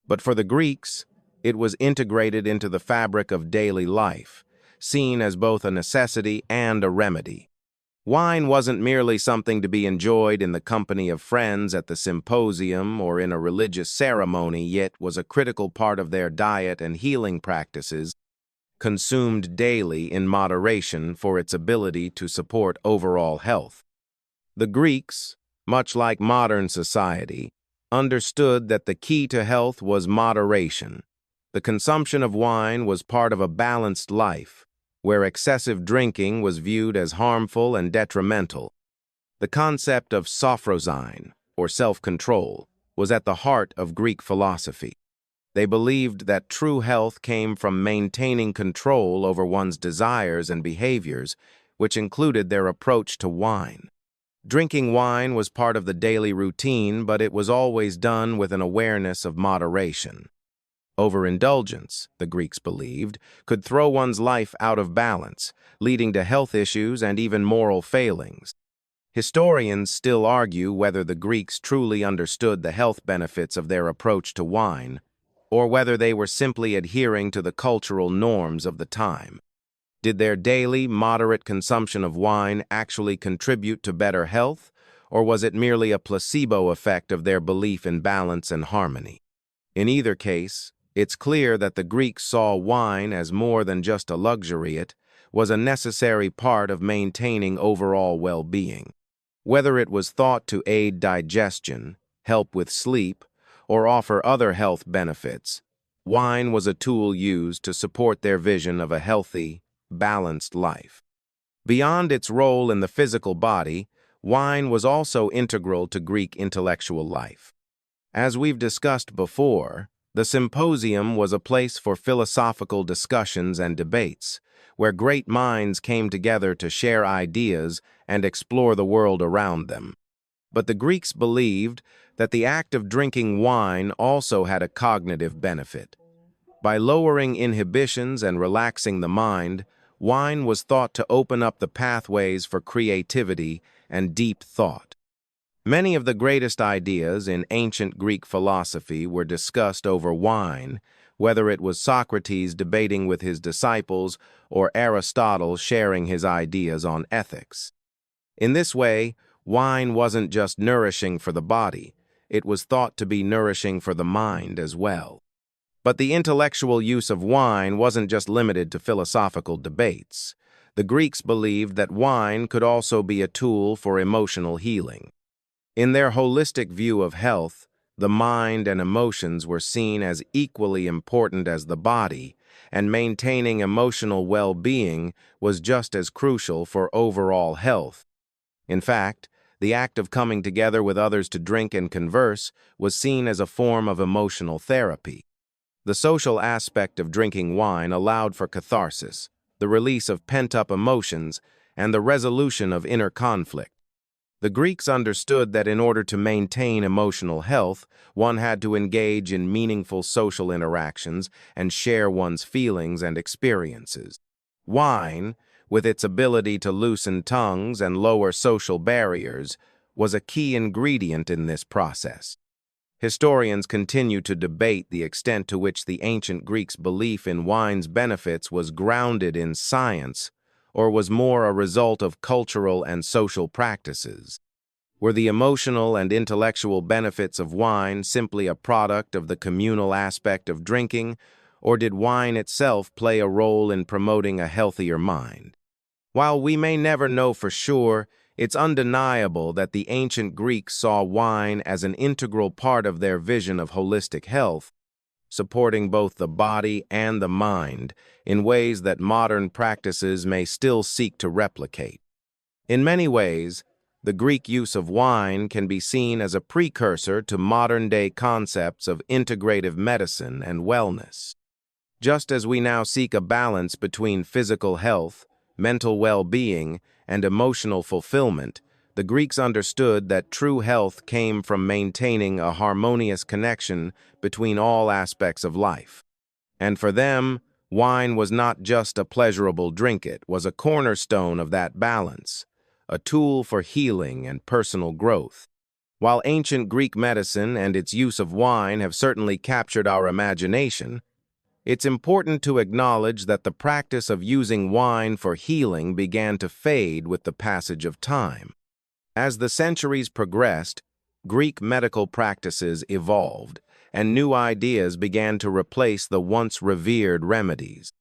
But for the Greeks, it was integrated into the fabric of daily life, seen as both a necessity and a remedy. Wine wasn't merely something to be enjoyed in the company of friends at the symposium or in a religious ceremony, yet was a critical part of their diet and healing practices, consumed daily in moderation for its ability to support overall health. The Greeks, much like modern society, understood that the key to health was moderation. The consumption of wine was part of a balanced life, where excessive drinking was viewed as harmful and detrimental. The concept of sophrosyne, or self-control, was at the heart of Greek philosophy. They believed that true health came from maintaining control over one's desires and behaviors, which included their approach to wine. Drinking wine was part of the daily routine, but it was always done with an awareness of moderation. Overindulgence, the Greeks believed, could throw one's life out of balance, leading to health issues and even moral failings. Historians still argue whether the Greeks truly understood the health benefits of their approach to wine, or whether they were simply adhering to the cultural norms of the time. Did their daily, moderate consumption of wine actually contribute to better health, or was it merely a placebo effect of their belief in balance and harmony? In either case, it's clear that the Greeks saw wine as more than just a luxury. It was a necessary part of maintaining overall well-being. Whether it was thought to aid digestion, help with sleep, or offer other health benefits, wine was a tool used to support their vision of a healthy, balanced life. Beyond its role in the physical body, wine was also integral to Greek intellectual life. As we've discussed before, the symposium was a place for philosophical discussions and debates, where great minds came together to share ideas and explore the world around them. But the Greeks believed that the act of drinking wine also had a cognitive benefit. By lowering inhibitions and relaxing the mind, wine was thought to open up the pathways for creativity and deep thought. Many of the greatest ideas in ancient Greek philosophy were discussed over wine, whether it was Socrates debating with his disciples or Aristotle sharing his ideas on ethics. In this way, wine wasn't just nourishing for the body, it was thought to be nourishing for the mind as well. But the intellectual use of wine wasn't just limited to philosophical debates. The Greeks believed that wine could also be a tool for emotional healing. In their holistic view of health, the mind and emotions were seen as equally important as the body, and maintaining emotional well-being was just as crucial for overall health. In fact, the act of coming together with others to drink and converse was seen as a form of emotional therapy. The social aspect of drinking wine allowed for catharsis, the release of pent-up emotions, and the resolution of inner conflict. The Greeks understood that in order to maintain emotional health, one had to engage in meaningful social interactions and share one's feelings and experiences. Wine, with its ability to loosen tongues and lower social barriers, was a key ingredient in this process. Historians continue to debate the extent to which the ancient Greeks' belief in wine's benefits was grounded in science or was more a result of cultural and social practices. Were the emotional and intellectual benefits of wine simply a product of the communal aspect of drinking, or did wine itself play a role in promoting a healthier mind? While we may never know for sure, it's undeniable that the ancient Greeks saw wine as an integral part of their vision of holistic health, supporting both the body and the mind in ways that modern practices may still seek to replicate. In many ways, the Greek use of wine can be seen as a precursor to modern-day concepts of integrative medicine and wellness. Just as we now seek a balance between physical health, mental well-being, and emotional fulfillment, the Greeks understood that true health came from maintaining a harmonious connection between all aspects of life. And for them, wine was not just a pleasurable drink, it was a cornerstone of that balance, a tool for healing and personal growth. While ancient Greek medicine and its use of wine have certainly captured our imagination, it's important to acknowledge that the practice of using wine for healing began to fade with the passage of time. As the centuries progressed, Greek medical practices evolved, and new ideas began to replace the once revered remedies.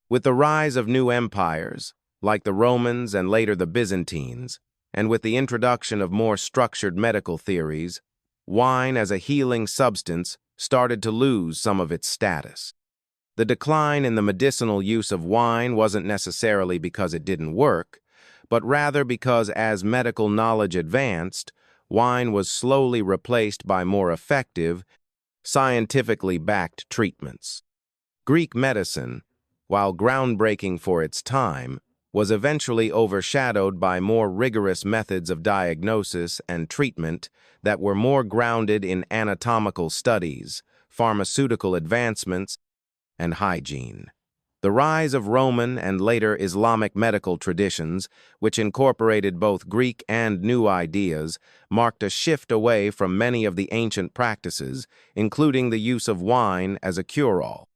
With the rise of new empires, like the Romans and later the Byzantines, and with the introduction of more structured medical theories, wine as a healing substance started to lose some of its status. The decline in the medicinal use of wine wasn't necessarily because it didn't work, but rather because as medical knowledge advanced, wine was slowly replaced by more effective, scientifically backed treatments. Greek medicine, while groundbreaking for its time, was eventually overshadowed by more rigorous methods of diagnosis and treatment that were more grounded in anatomical studies, pharmaceutical advancements, and hygiene. The rise of Roman and later Islamic medical traditions, which incorporated both Greek and new ideas, marked a shift away from many of the ancient practices, including the use of wine as a cure-all.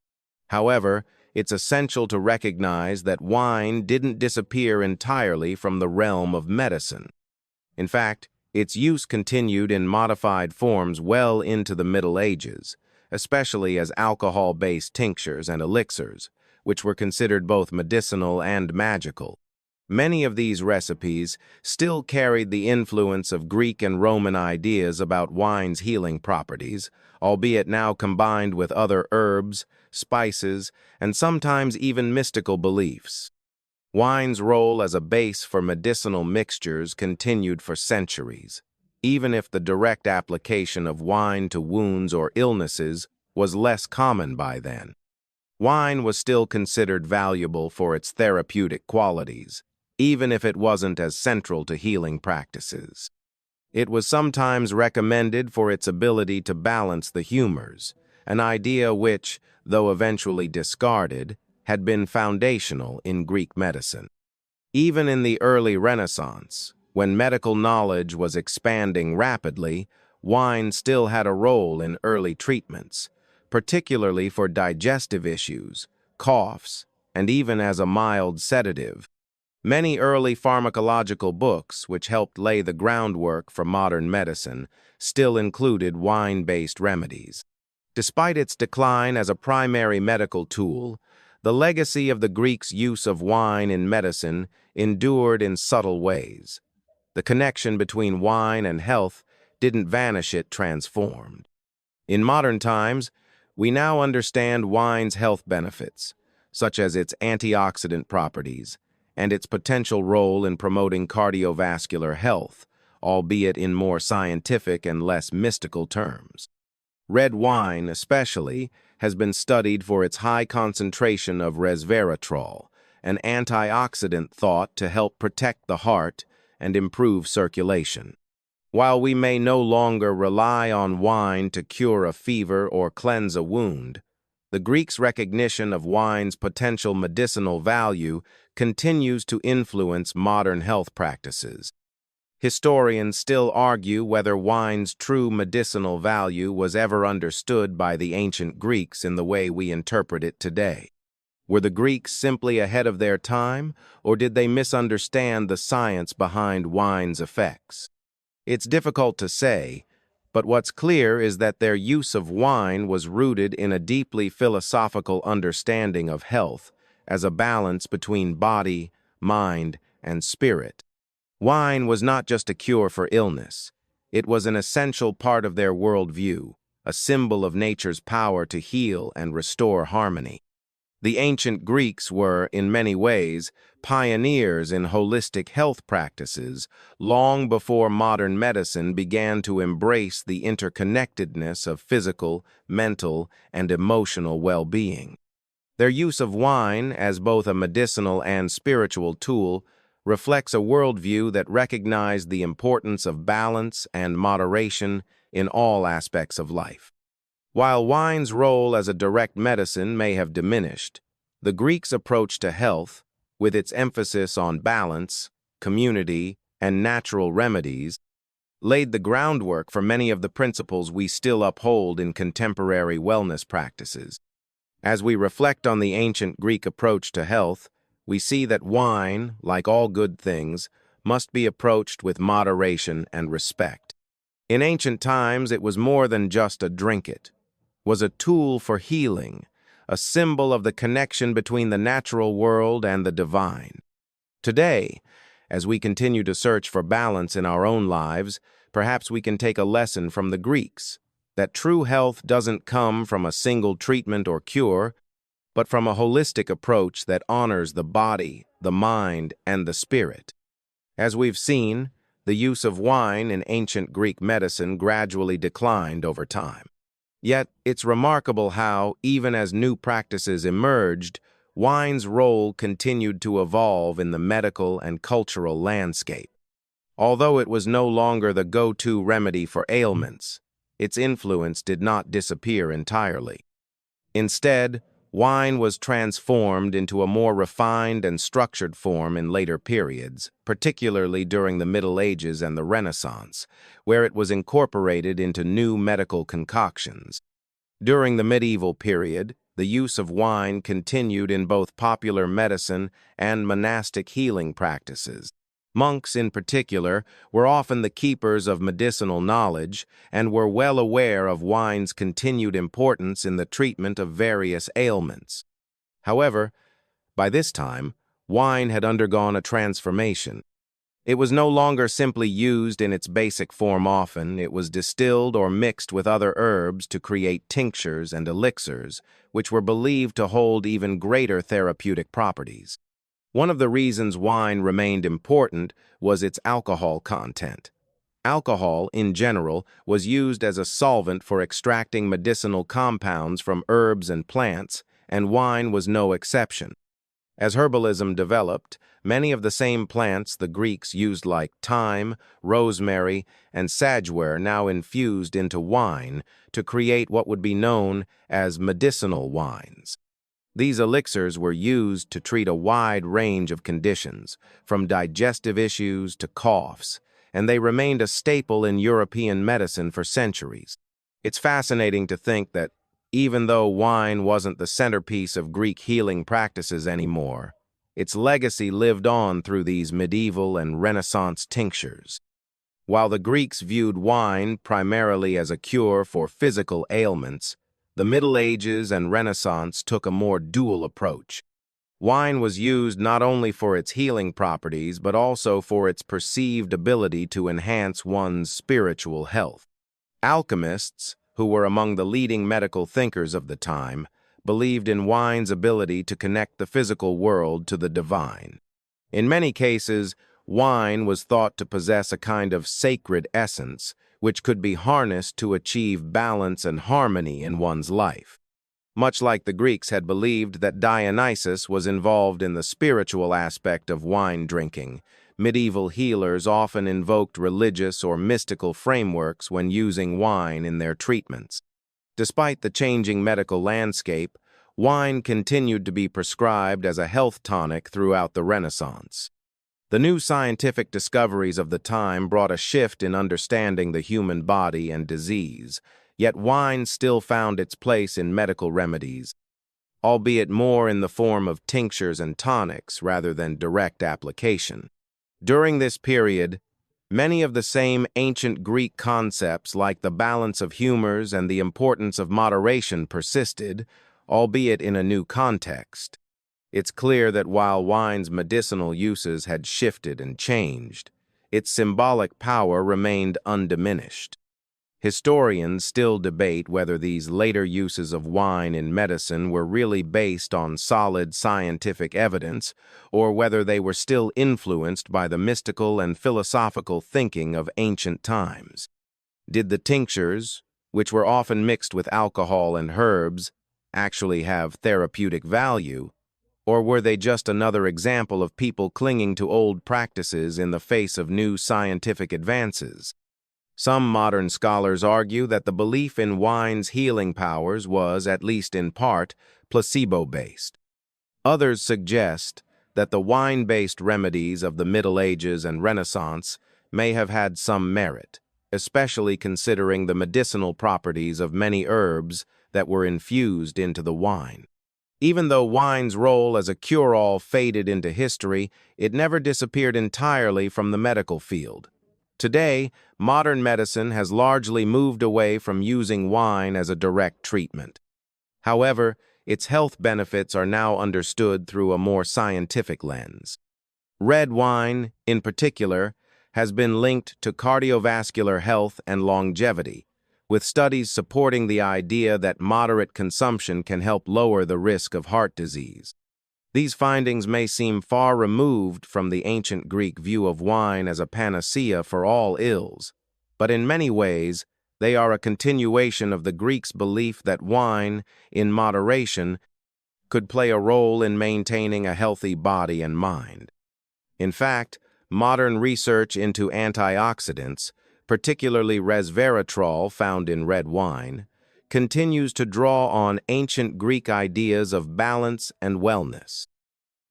However, it's essential to recognize that wine didn't disappear entirely from the realm of medicine. In fact, its use continued in modified forms well into the Middle Ages, especially as alcohol-based tinctures and elixirs, which were considered both medicinal and magical. Many of these recipes still carried the influence of Greek and Roman ideas about wine's healing properties, albeit now combined with other herbs, spices, and sometimes even mystical beliefs. Wine's role as a base for medicinal mixtures continued for centuries, even if the direct application of wine to wounds or illnesses was less common by then. Wine was still considered valuable for its therapeutic qualities, even if it wasn't as central to healing practices. It was sometimes recommended for its ability to balance the humors, an idea which, though eventually discarded, had been foundational in Greek medicine. Even in the early Renaissance, when medical knowledge was expanding rapidly, wine still had a role in early treatments, particularly for digestive issues, coughs, and even as a mild sedative. Many early pharmacological books, which helped lay the groundwork for modern medicine, still included wine-based remedies. Despite its decline as a primary medical tool, the legacy of the Greeks' use of wine in medicine endured in subtle ways. The connection between wine and health didn't vanish, it transformed. In modern times, we now understand wine's health benefits, such as its antioxidant properties and its potential role in promoting cardiovascular health, albeit in more scientific and less mystical terms. Red wine, especially, has been studied for its high concentration of resveratrol, an antioxidant thought to help protect the heart and improve circulation. While we may no longer rely on wine to cure a fever or cleanse a wound, the Greeks' recognition of wine's potential medicinal value continues to influence modern health practices. Historians still argue whether wine's true medicinal value was ever understood by the ancient Greeks in the way we interpret it today. Were the Greeks simply ahead of their time, or did they misunderstand the science behind wine's effects? It's difficult to say, but what's clear is that their use of wine was rooted in a deeply philosophical understanding of health as a balance between body, mind, and spirit. Wine was not just a cure for illness. It was an essential part of their worldview, a symbol of nature's power to heal and restore harmony. The ancient Greeks were, in many ways, pioneers in holistic health practices long before modern medicine began to embrace the interconnectedness of physical, mental, and emotional well-being. Their use of wine as both a medicinal and spiritual tool reflects a worldview that recognized the importance of balance and moderation in all aspects of life. While wine's role as a direct medicine may have diminished, the Greeks' approach to health, with its emphasis on balance, community, and natural remedies, laid the groundwork for many of the principles we still uphold in contemporary wellness practices. As we reflect on the ancient Greek approach to health, we see that wine, like all good things, must be approached with moderation and respect. In ancient times, it was more than just a drink. It was a tool for healing, a symbol of the connection between the natural world and the divine. Today, as we continue to search for balance in our own lives, perhaps we can take a lesson from the Greeks, that true health doesn't come from a single treatment or cure, but from a holistic approach that honors the body, the mind, and the spirit. As we've seen, the use of wine in ancient Greek medicine gradually declined over time. Yet, it's remarkable how, even as new practices emerged, wine's role continued to evolve in the medical and cultural landscape. Although it was no longer the go-to remedy for ailments, its influence did not disappear entirely. Instead, wine was transformed into a more refined and structured form in later periods, particularly during the Middle Ages and the Renaissance, where it was incorporated into new medical concoctions. During the medieval period, the use of wine continued in both popular medicine and monastic healing practices. Monks, in particular, were often the keepers of medicinal knowledge and were well aware of wine's continued importance in the treatment of various ailments. However, by this time, wine had undergone a transformation. It was no longer simply used in its basic form often, it was distilled or mixed with other herbs to create tinctures and elixirs, which were believed to hold even greater therapeutic properties. One of the reasons wine remained important was its alcohol content. Alcohol, in general, was used as a solvent for extracting medicinal compounds from herbs and plants, and wine was no exception. As herbalism developed, many of the same plants the Greeks used like thyme, rosemary, and sagebrush now infused into wine to create what would be known as medicinal wines. These elixirs were used to treat a wide range of conditions, from digestive issues to coughs, and they remained a staple in European medicine for centuries. It's fascinating to think that even though wine wasn't the centerpiece of Greek healing practices anymore, its legacy lived on through these medieval and Renaissance tinctures. While the Greeks viewed wine primarily as a cure for physical ailments, the Middle Ages and Renaissance took a more dual approach. Wine was used not only for its healing properties, but also for its perceived ability to enhance one's spiritual health. Alchemists, who were among the leading medical thinkers of the time, believed in wine's ability to connect the physical world to the divine. In many cases, wine was thought to possess a kind of sacred essence, which could be harnessed to achieve balance and harmony in one's life. Much like the Greeks had believed that Dionysus was involved in the spiritual aspect of wine drinking, medieval healers often invoked religious or mystical frameworks when using wine in their treatments. Despite the changing medical landscape, wine continued to be prescribed as a health tonic throughout the Renaissance. The new scientific discoveries of the time brought a shift in understanding the human body and disease, yet wine still found its place in medical remedies, albeit more in the form of tinctures and tonics rather than direct application. During this period, many of the same ancient Greek concepts like the balance of humors and the importance of moderation persisted, albeit in a new context. It's clear that while wine's medicinal uses had shifted and changed, its symbolic power remained undiminished. Historians still debate whether these later uses of wine in medicine were really based on solid scientific evidence or whether they were still influenced by the mystical and philosophical thinking of ancient times. Did the tinctures, which were often mixed with alcohol and herbs, actually have therapeutic value, or were they just another example of people clinging to old practices in the face of new scientific advances? Some modern scholars argue that the belief in wine's healing powers was, at least in part, placebo-based. Others suggest that the wine-based remedies of the Middle Ages and Renaissance may have had some merit, especially considering the medicinal properties of many herbs that were infused into the wine. Even though wine's role as a cure-all faded into history, it never disappeared entirely from the medical field. Today, modern medicine has largely moved away from using wine as a direct treatment. However, its health benefits are now understood through a more scientific lens. Red wine, in particular, has been linked to cardiovascular health and longevity, with studies supporting the idea that moderate consumption can help lower the risk of heart disease. These findings may seem far removed from the ancient Greek view of wine as a panacea for all ills, but in many ways, they are a continuation of the Greeks' belief that wine, in moderation, could play a role in maintaining a healthy body and mind. In fact, modern research into antioxidants, particularly resveratrol found in red wine, continues to draw on ancient Greek ideas of balance and wellness.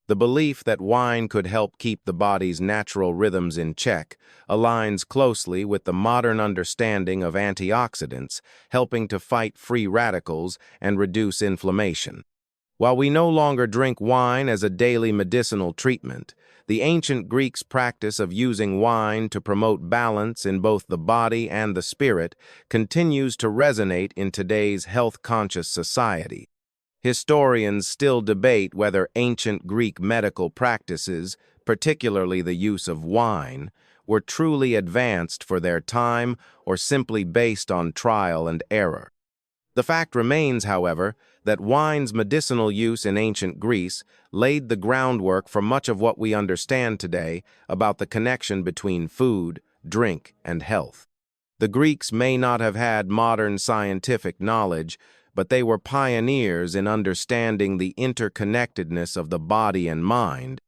The belief that wine could help keep the body's natural rhythms in check aligns closely with the modern understanding of antioxidants, helping to fight free radicals and reduce inflammation. While we no longer drink wine as a daily medicinal treatment, the ancient Greeks' practice of using wine to promote balance in both the body and the spirit continues to resonate in today's health-conscious society. Historians still debate whether ancient Greek medical practices, particularly the use of wine, were truly advanced for their time or simply based on trial and error. The fact remains, however, that wine's medicinal use in ancient Greece laid the groundwork for much of what we understand today about the connection between food, drink, and health. The Greeks may not have had modern scientific knowledge, but they were pioneers in understanding the interconnectedness of the body and mind,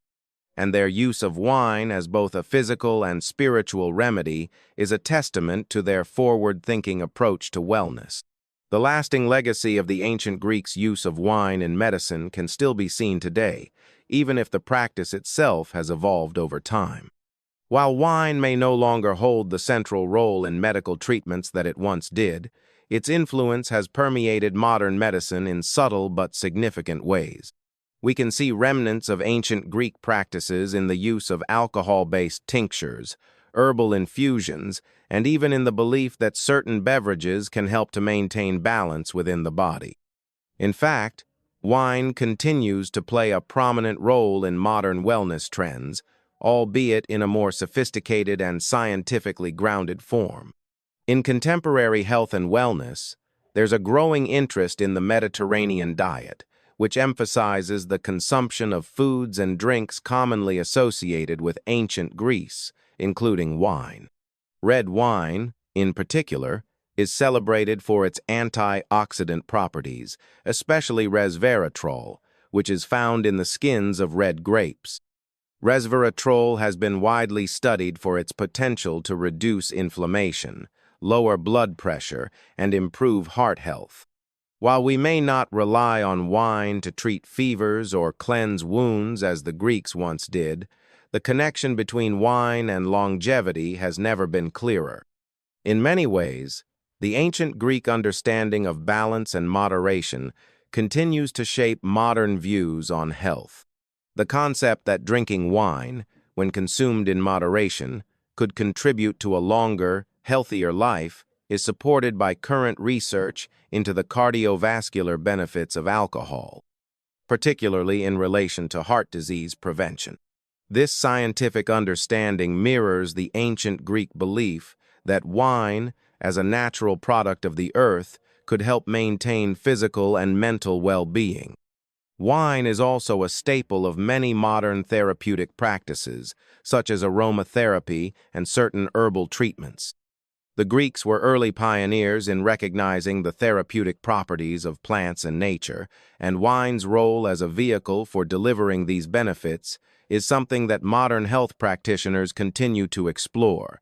and their use of wine as both a physical and spiritual remedy is a testament to their forward-thinking approach to wellness. The lasting legacy of the ancient Greeks' use of wine in medicine can still be seen today, even if the practice itself has evolved over time. While wine may no longer hold the central role in medical treatments that it once did, its influence has permeated modern medicine in subtle but significant ways. We can see remnants of ancient Greek practices in the use of alcohol-based tinctures, herbal infusions, and even in the belief that certain beverages can help to maintain balance within the body. In fact, wine continues to play a prominent role in modern wellness trends, albeit in a more sophisticated and scientifically grounded form. In contemporary health and wellness, there's a growing interest in the Mediterranean diet, which emphasizes the consumption of foods and drinks commonly associated with ancient Greece, including wine. Red wine, in particular, is celebrated for its antioxidant properties, especially resveratrol, which is found in the skins of red grapes. Resveratrol has been widely studied for its potential to reduce inflammation, lower blood pressure, and improve heart health. While we may not rely on wine to treat fevers or cleanse wounds as the Greeks once did, the connection between wine and longevity has never been clearer. In many ways, the ancient Greek understanding of balance and moderation continues to shape modern views on health. The concept that drinking wine, when consumed in moderation, could contribute to a longer, healthier life is supported by current research into the cardiovascular benefits of alcohol, particularly in relation to heart disease prevention. This scientific understanding mirrors the ancient Greek belief that wine, as a natural product of the earth, could help maintain physical and mental well-being. Wine is also a staple of many modern therapeutic practices, such as aromatherapy and certain herbal treatments. The Greeks were early pioneers in recognizing the therapeutic properties of plants and nature, and wine's role as a vehicle for delivering these benefits is something that modern health practitioners continue to explore.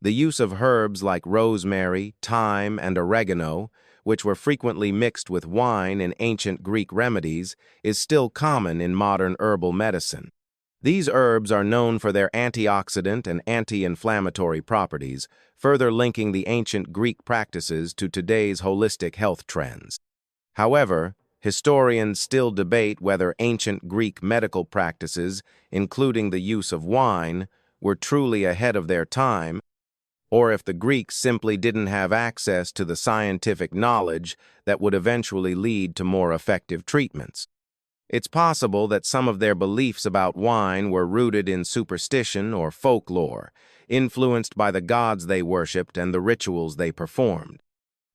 The use of herbs like rosemary, thyme, and oregano, which were frequently mixed with wine in ancient Greek remedies, is still common in modern herbal medicine. These herbs are known for their antioxidant and anti-inflammatory properties, further linking the ancient Greek practices to today's holistic health trends. However, historians still debate whether ancient Greek medical practices, including the use of wine, were truly ahead of their time, or if the Greeks simply didn't have access to the scientific knowledge that would eventually lead to more effective treatments. It's possible that some of their beliefs about wine were rooted in superstition or folklore, influenced by the gods they worshipped and the rituals they performed.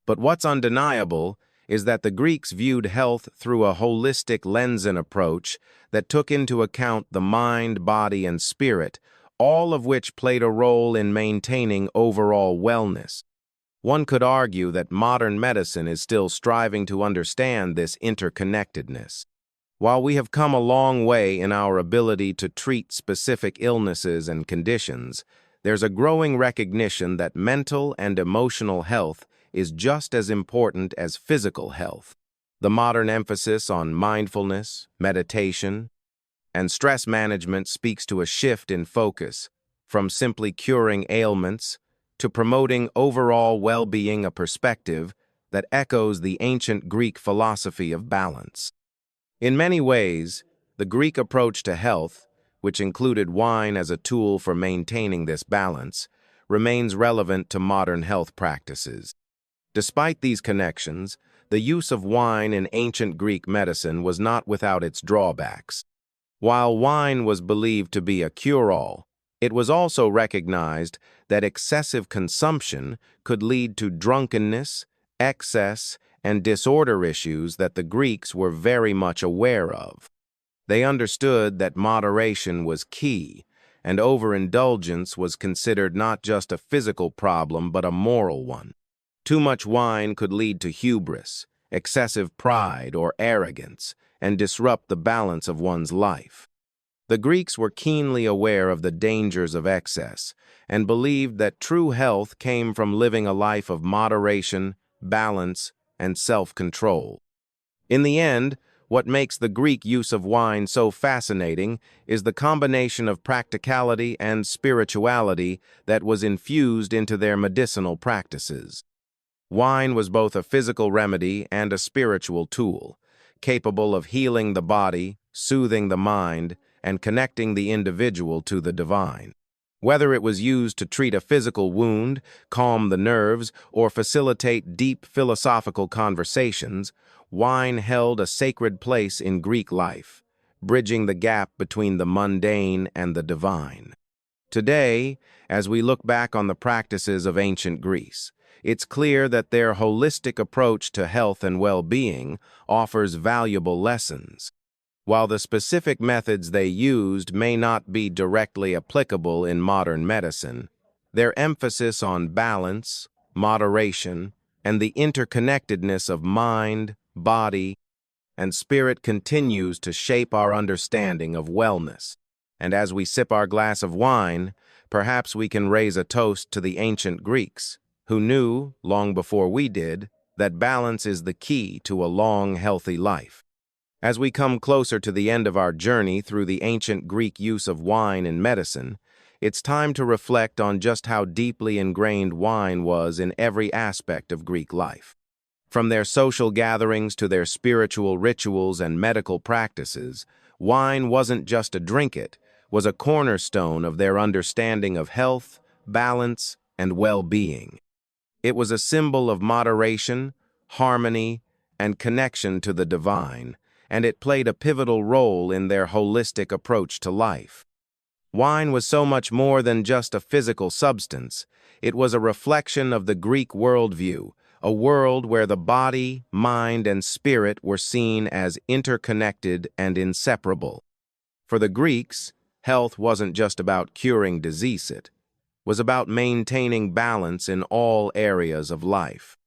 But what's undeniable is that the Greeks viewed health through a holistic lens and approach that took into account the mind, body, and spirit, all of which played a role in maintaining overall wellness. One could argue that modern medicine is still striving to understand this interconnectedness. While we have come a long way in our ability to treat specific illnesses and conditions, there's a growing recognition that mental and emotional health is just as important as physical health. The modern emphasis on mindfulness, meditation, and stress management speaks to a shift in focus from simply curing ailments to promoting overall well-being, a perspective that echoes the ancient Greek philosophy of balance. In many ways, the Greek approach to health, which included wine as a tool for maintaining this balance, remains relevant to modern health practices. Despite these connections, the use of wine in ancient Greek medicine was not without its drawbacks. While wine was believed to be a cure-all, it was also recognized that excessive consumption could lead to drunkenness, excess, and disorder issues that the Greeks were very much aware of. They understood that moderation was key, and overindulgence was considered not just a physical problem but a moral one. Too much wine could lead to hubris, excessive pride, or arrogance, and disrupt the balance of one's life. The Greeks were keenly aware of the dangers of excess and believed that true health came from living a life of moderation, balance, and self-control. In the end, what makes the Greek use of wine so fascinating is the combination of practicality and spirituality that was infused into their medicinal practices. Wine was both a physical remedy and a spiritual tool, capable of healing the body, soothing the mind, and connecting the individual to the divine. Whether it was used to treat a physical wound, calm the nerves, or facilitate deep philosophical conversations, wine held a sacred place in Greek life, bridging the gap between the mundane and the divine. Today, as we look back on the practices of ancient Greece, it's clear that their holistic approach to health and well-being offers valuable lessons. While the specific methods they used may not be directly applicable in modern medicine, their emphasis on balance, moderation, and the interconnectedness of mind, body, and spirit continues to shape our understanding of wellness. And as we sip our glass of wine, perhaps we can raise a toast to the ancient Greeks, who knew, long before we did, that balance is the key to a long, healthy life. As we come closer to the end of our journey through the ancient Greek use of wine in medicine, it's time to reflect on just how deeply ingrained wine was in every aspect of Greek life. From their social gatherings to their spiritual rituals and medical practices, wine wasn't just a drink, it was a cornerstone of their understanding of health, balance, and well-being. It was a symbol of moderation, harmony, and connection to the divine, and it played a pivotal role in their holistic approach to life. Wine was so much more than just a physical substance. It was a reflection of the Greek worldview, a world where the body, mind, and spirit were seen as interconnected and inseparable. For the Greeks, health wasn't just about curing disease, it was about maintaining balance in all areas of life.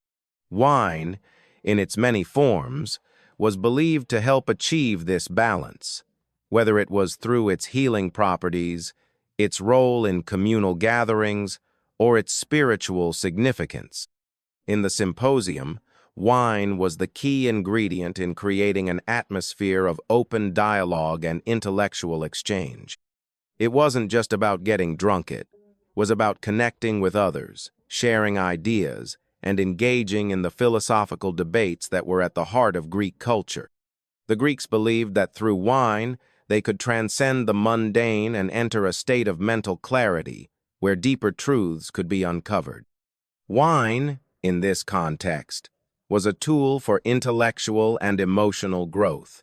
Wine, in its many forms, was believed to help achieve this balance, whether it was through its healing properties, its role in communal gatherings, or its spiritual significance. In the symposium, wine was the key ingredient in creating an atmosphere of open dialogue and intellectual exchange. It wasn't just about getting drunk, it was about connecting with others, sharing ideas, and engaging in the philosophical debates that were at the heart of Greek culture. The Greeks believed that through wine, they could transcend the mundane and enter a state of mental clarity, where deeper truths could be uncovered. Wine, in this context, was a tool for intellectual and emotional growth.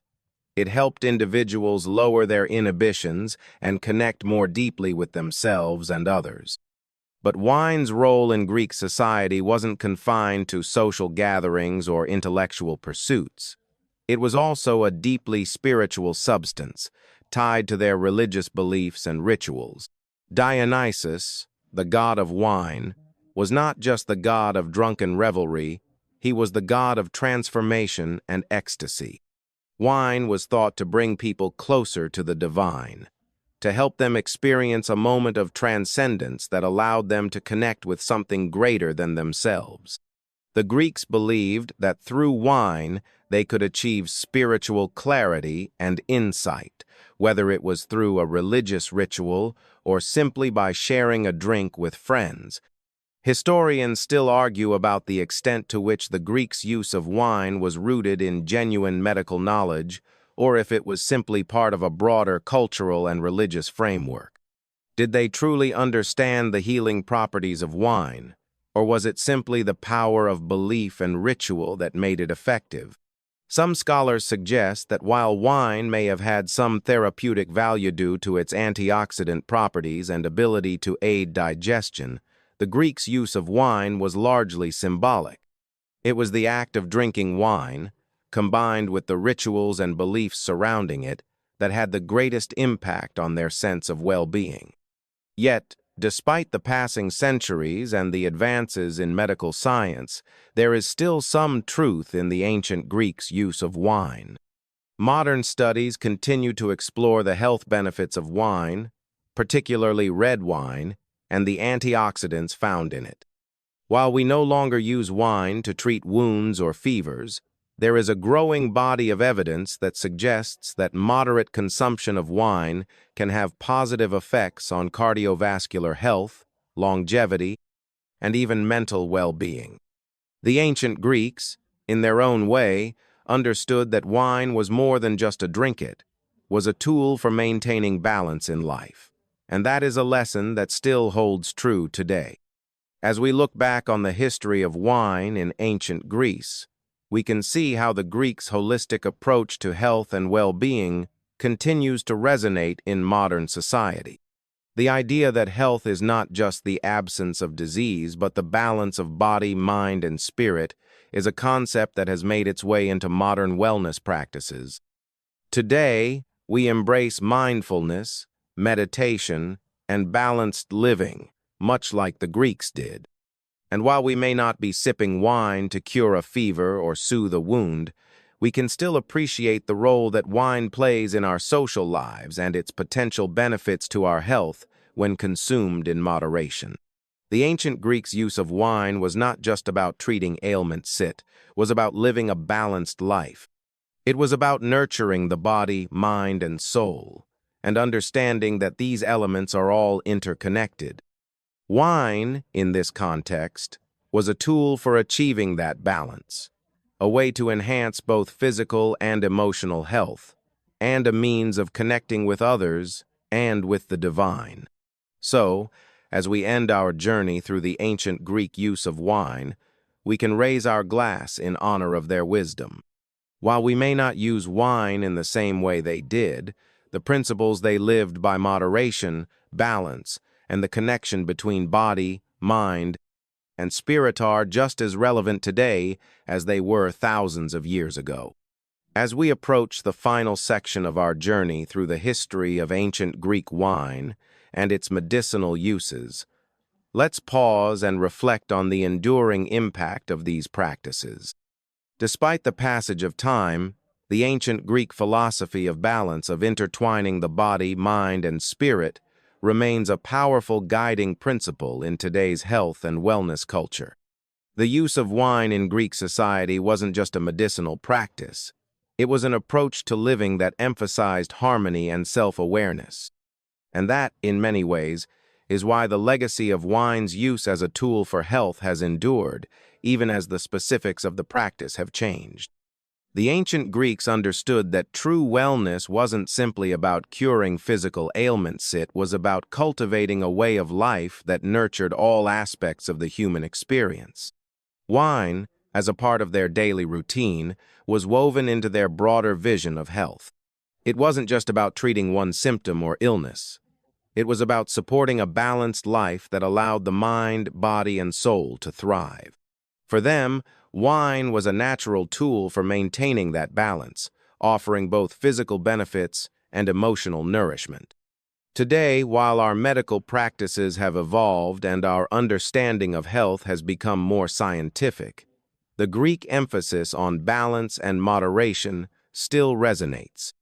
It helped individuals lower their inhibitions and connect more deeply with themselves and others. But wine's role in Greek society wasn't confined to social gatherings or intellectual pursuits. It was also a deeply spiritual substance, tied to their religious beliefs and rituals. Dionysus, the god of wine, was not just the god of drunken revelry, he was the god of transformation and ecstasy. Wine was thought to bring people closer to the divine, to help them experience a moment of transcendence that allowed them to connect with something greater than themselves. The Greeks believed that through wine they could achieve spiritual clarity and insight, whether it was through a religious ritual or simply by sharing a drink with friends. Historians still argue about the extent to which the Greeks' use of wine was rooted in genuine medical knowledge, or if it was simply part of a broader cultural and religious framework. Did they truly understand the healing properties of wine, or was it simply the power of belief and ritual that made it effective? Some scholars suggest that while wine may have had some therapeutic value due to its antioxidant properties and ability to aid digestion, the Greeks' use of wine was largely symbolic. It was the act of drinking wine, combined with the rituals and beliefs surrounding it, that had the greatest impact on their sense of well-being. Yet, despite the passing centuries and the advances in medical science, there is still some truth in the ancient Greeks' use of wine. Modern studies continue to explore the health benefits of wine, particularly red wine, and the antioxidants found in it. While we no longer use wine to treat wounds or fevers, there is a growing body of evidence that suggests that moderate consumption of wine can have positive effects on cardiovascular health, longevity, and even mental well-being. The ancient Greeks, in their own way, understood that wine was more than just a drink. It was a tool for maintaining balance in life, and that is a lesson that still holds true today. As we look back on the history of wine in ancient Greece, we can see how the Greeks' holistic approach to health and well-being continues to resonate in modern society. The idea that health is not just the absence of disease, but the balance of body, mind, and spirit is a concept that has made its way into modern wellness practices. Today, we embrace mindfulness, meditation, and balanced living, much like the Greeks did. And while we may not be sipping wine to cure a fever or soothe a wound, we can still appreciate the role that wine plays in our social lives and its potential benefits to our health when consumed in moderation. The ancient Greeks' use of wine was not just about treating ailments. It was about living a balanced life. It was about nurturing the body, mind, and soul, and understanding that these elements are all interconnected. Wine, in this context, was a tool for achieving that balance, a way to enhance both physical and emotional health, and a means of connecting with others and with the divine. So, as we end our journey through the ancient Greek use of wine, we can raise our glass in honor of their wisdom. While we may not use wine in the same way they did, the principles they lived by moderation, balance, and the connection between body, mind, and spirit are just as relevant today as they were thousands of years ago. As we approach the final section of our journey through the history of ancient Greek wine and its medicinal uses, let's pause and reflect on the enduring impact of these practices. Despite the passage of time, the ancient Greek philosophy of balance, of intertwining the body, mind, and spirit, remains a powerful guiding principle in today's health and wellness culture. The use of wine in Greek society wasn't just a medicinal practice. It was an approach to living that emphasized harmony and self-awareness. And that, in many ways, is why the legacy of wine's use as a tool for health has endured, even as the specifics of the practice have changed. The ancient Greeks understood that true wellness wasn't simply about curing physical ailments. It was about cultivating a way of life that nurtured all aspects of the human experience. Wine, as a part of their daily routine, was woven into their broader vision of health. It wasn't just about treating one symptom or illness. It was about supporting a balanced life that allowed the mind, body, and soul to thrive. For them, wine was a natural tool for maintaining that balance, offering both physical benefits and emotional nourishment. Today, while our medical practices have evolved and our understanding of health has become more scientific, the Greek emphasis on balance and moderation still resonates.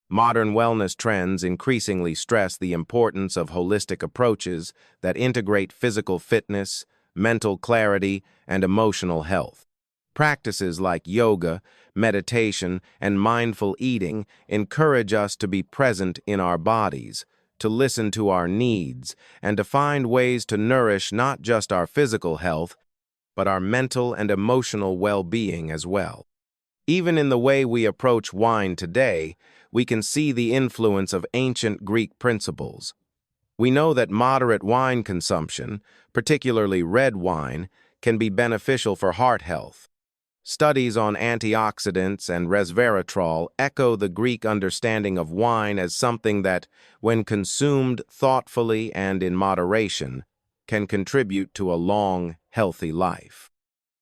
Modern wellness trends increasingly stress the importance of holistic approaches that integrate physical fitness, mental clarity, and emotional health. Practices like yoga, meditation, and mindful eating encourage us to be present in our bodies, to listen to our needs, and to find ways to nourish not just our physical health, but our mental and emotional well-being as well. Even in the way we approach wine today, we can see the influence of ancient Greek principles. We know that moderate wine consumption, particularly red wine, can be beneficial for heart health. Studies on antioxidants and resveratrol echo the Greek understanding of wine as something that, when consumed thoughtfully and in moderation, can contribute to a long, healthy life.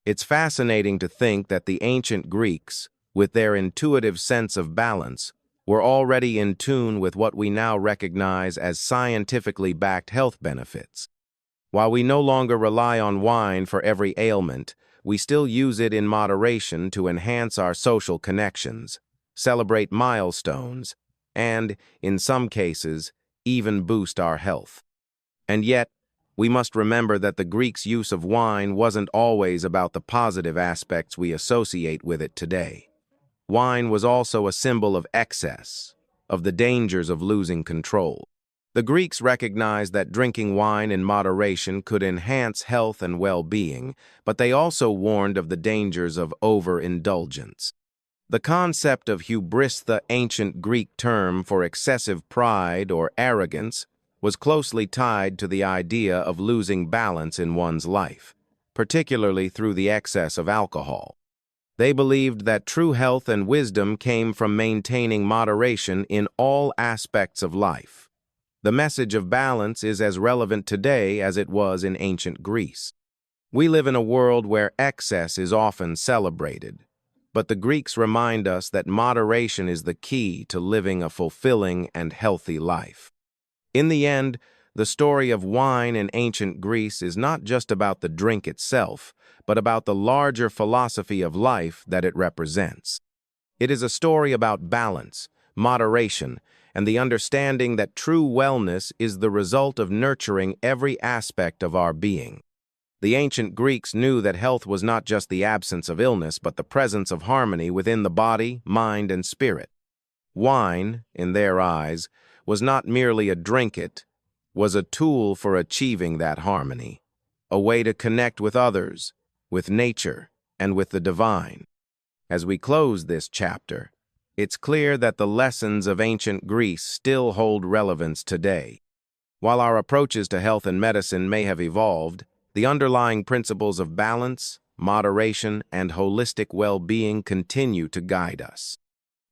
It's fascinating to think that the ancient Greeks, with their intuitive sense of balance, were already in tune with what we now recognize as scientifically backed health benefits. While we no longer rely on wine for every ailment, we still use it in moderation to enhance our social connections, celebrate milestones, and, in some cases, even boost our health. And yet, we must remember that the Greeks' use of wine wasn't always about the positive aspects we associate with it today. Wine was also a symbol of excess, of the dangers of losing control. The Greeks recognized that drinking wine in moderation could enhance health and well-being, but they also warned of the dangers of overindulgence. The concept of hubris, the ancient Greek term for excessive pride or arrogance, was closely tied to the idea of losing balance in one's life, particularly through the excess of alcohol. They believed that true health and wisdom came from maintaining moderation in all aspects of life. The message of balance is as relevant today as it was in ancient Greece. We live in a world where excess is often celebrated, but the Greeks remind us that moderation is the key to living a fulfilling and healthy life. In the end, the story of wine in ancient Greece is not just about the drink itself, but about the larger philosophy of life that it represents. It is a story about balance, moderation, and the understanding that true wellness is the result of nurturing every aspect of our being. The ancient Greeks knew that health was not just the absence of illness, but the presence of harmony within the body, mind, and spirit. Wine, in their eyes, was not merely a drink, it was a tool for achieving that harmony, a way to connect with others, with nature, and with the divine. As we close this chapter, it's clear that the lessons of ancient Greece still hold relevance today. While our approaches to health and medicine may have evolved, the underlying principles of balance, moderation, and holistic well-being continue to guide us.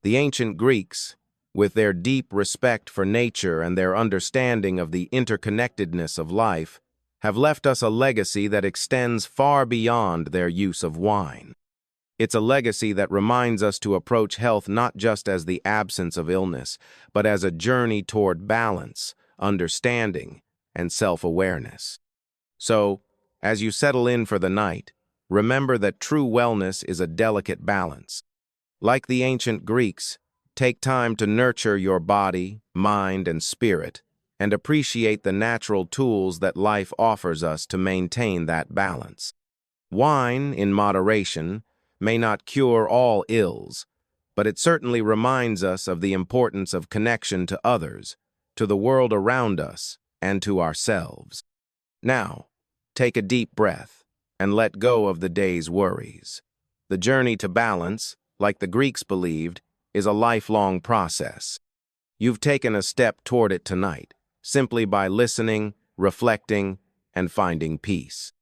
The ancient Greeks, with their deep respect for nature and their understanding of the interconnectedness of life, have left us a legacy that extends far beyond their use of wine. It's a legacy that reminds us to approach health not just as the absence of illness, but as a journey toward balance, understanding, and self-awareness. So, as you settle in for the night, remember that true wellness is a delicate balance. Like the ancient Greeks, take time to nurture your body, mind, and spirit, and appreciate the natural tools that life offers us to maintain that balance. Wine, in moderation, may not cure all ills, but it certainly reminds us of the importance of connection to others, to the world around us, and to ourselves. Now, take a deep breath and let go of the day's worries. The journey to balance, like the Greeks believed, is a lifelong process. You've taken a step toward it tonight, simply by listening, reflecting, and finding peace.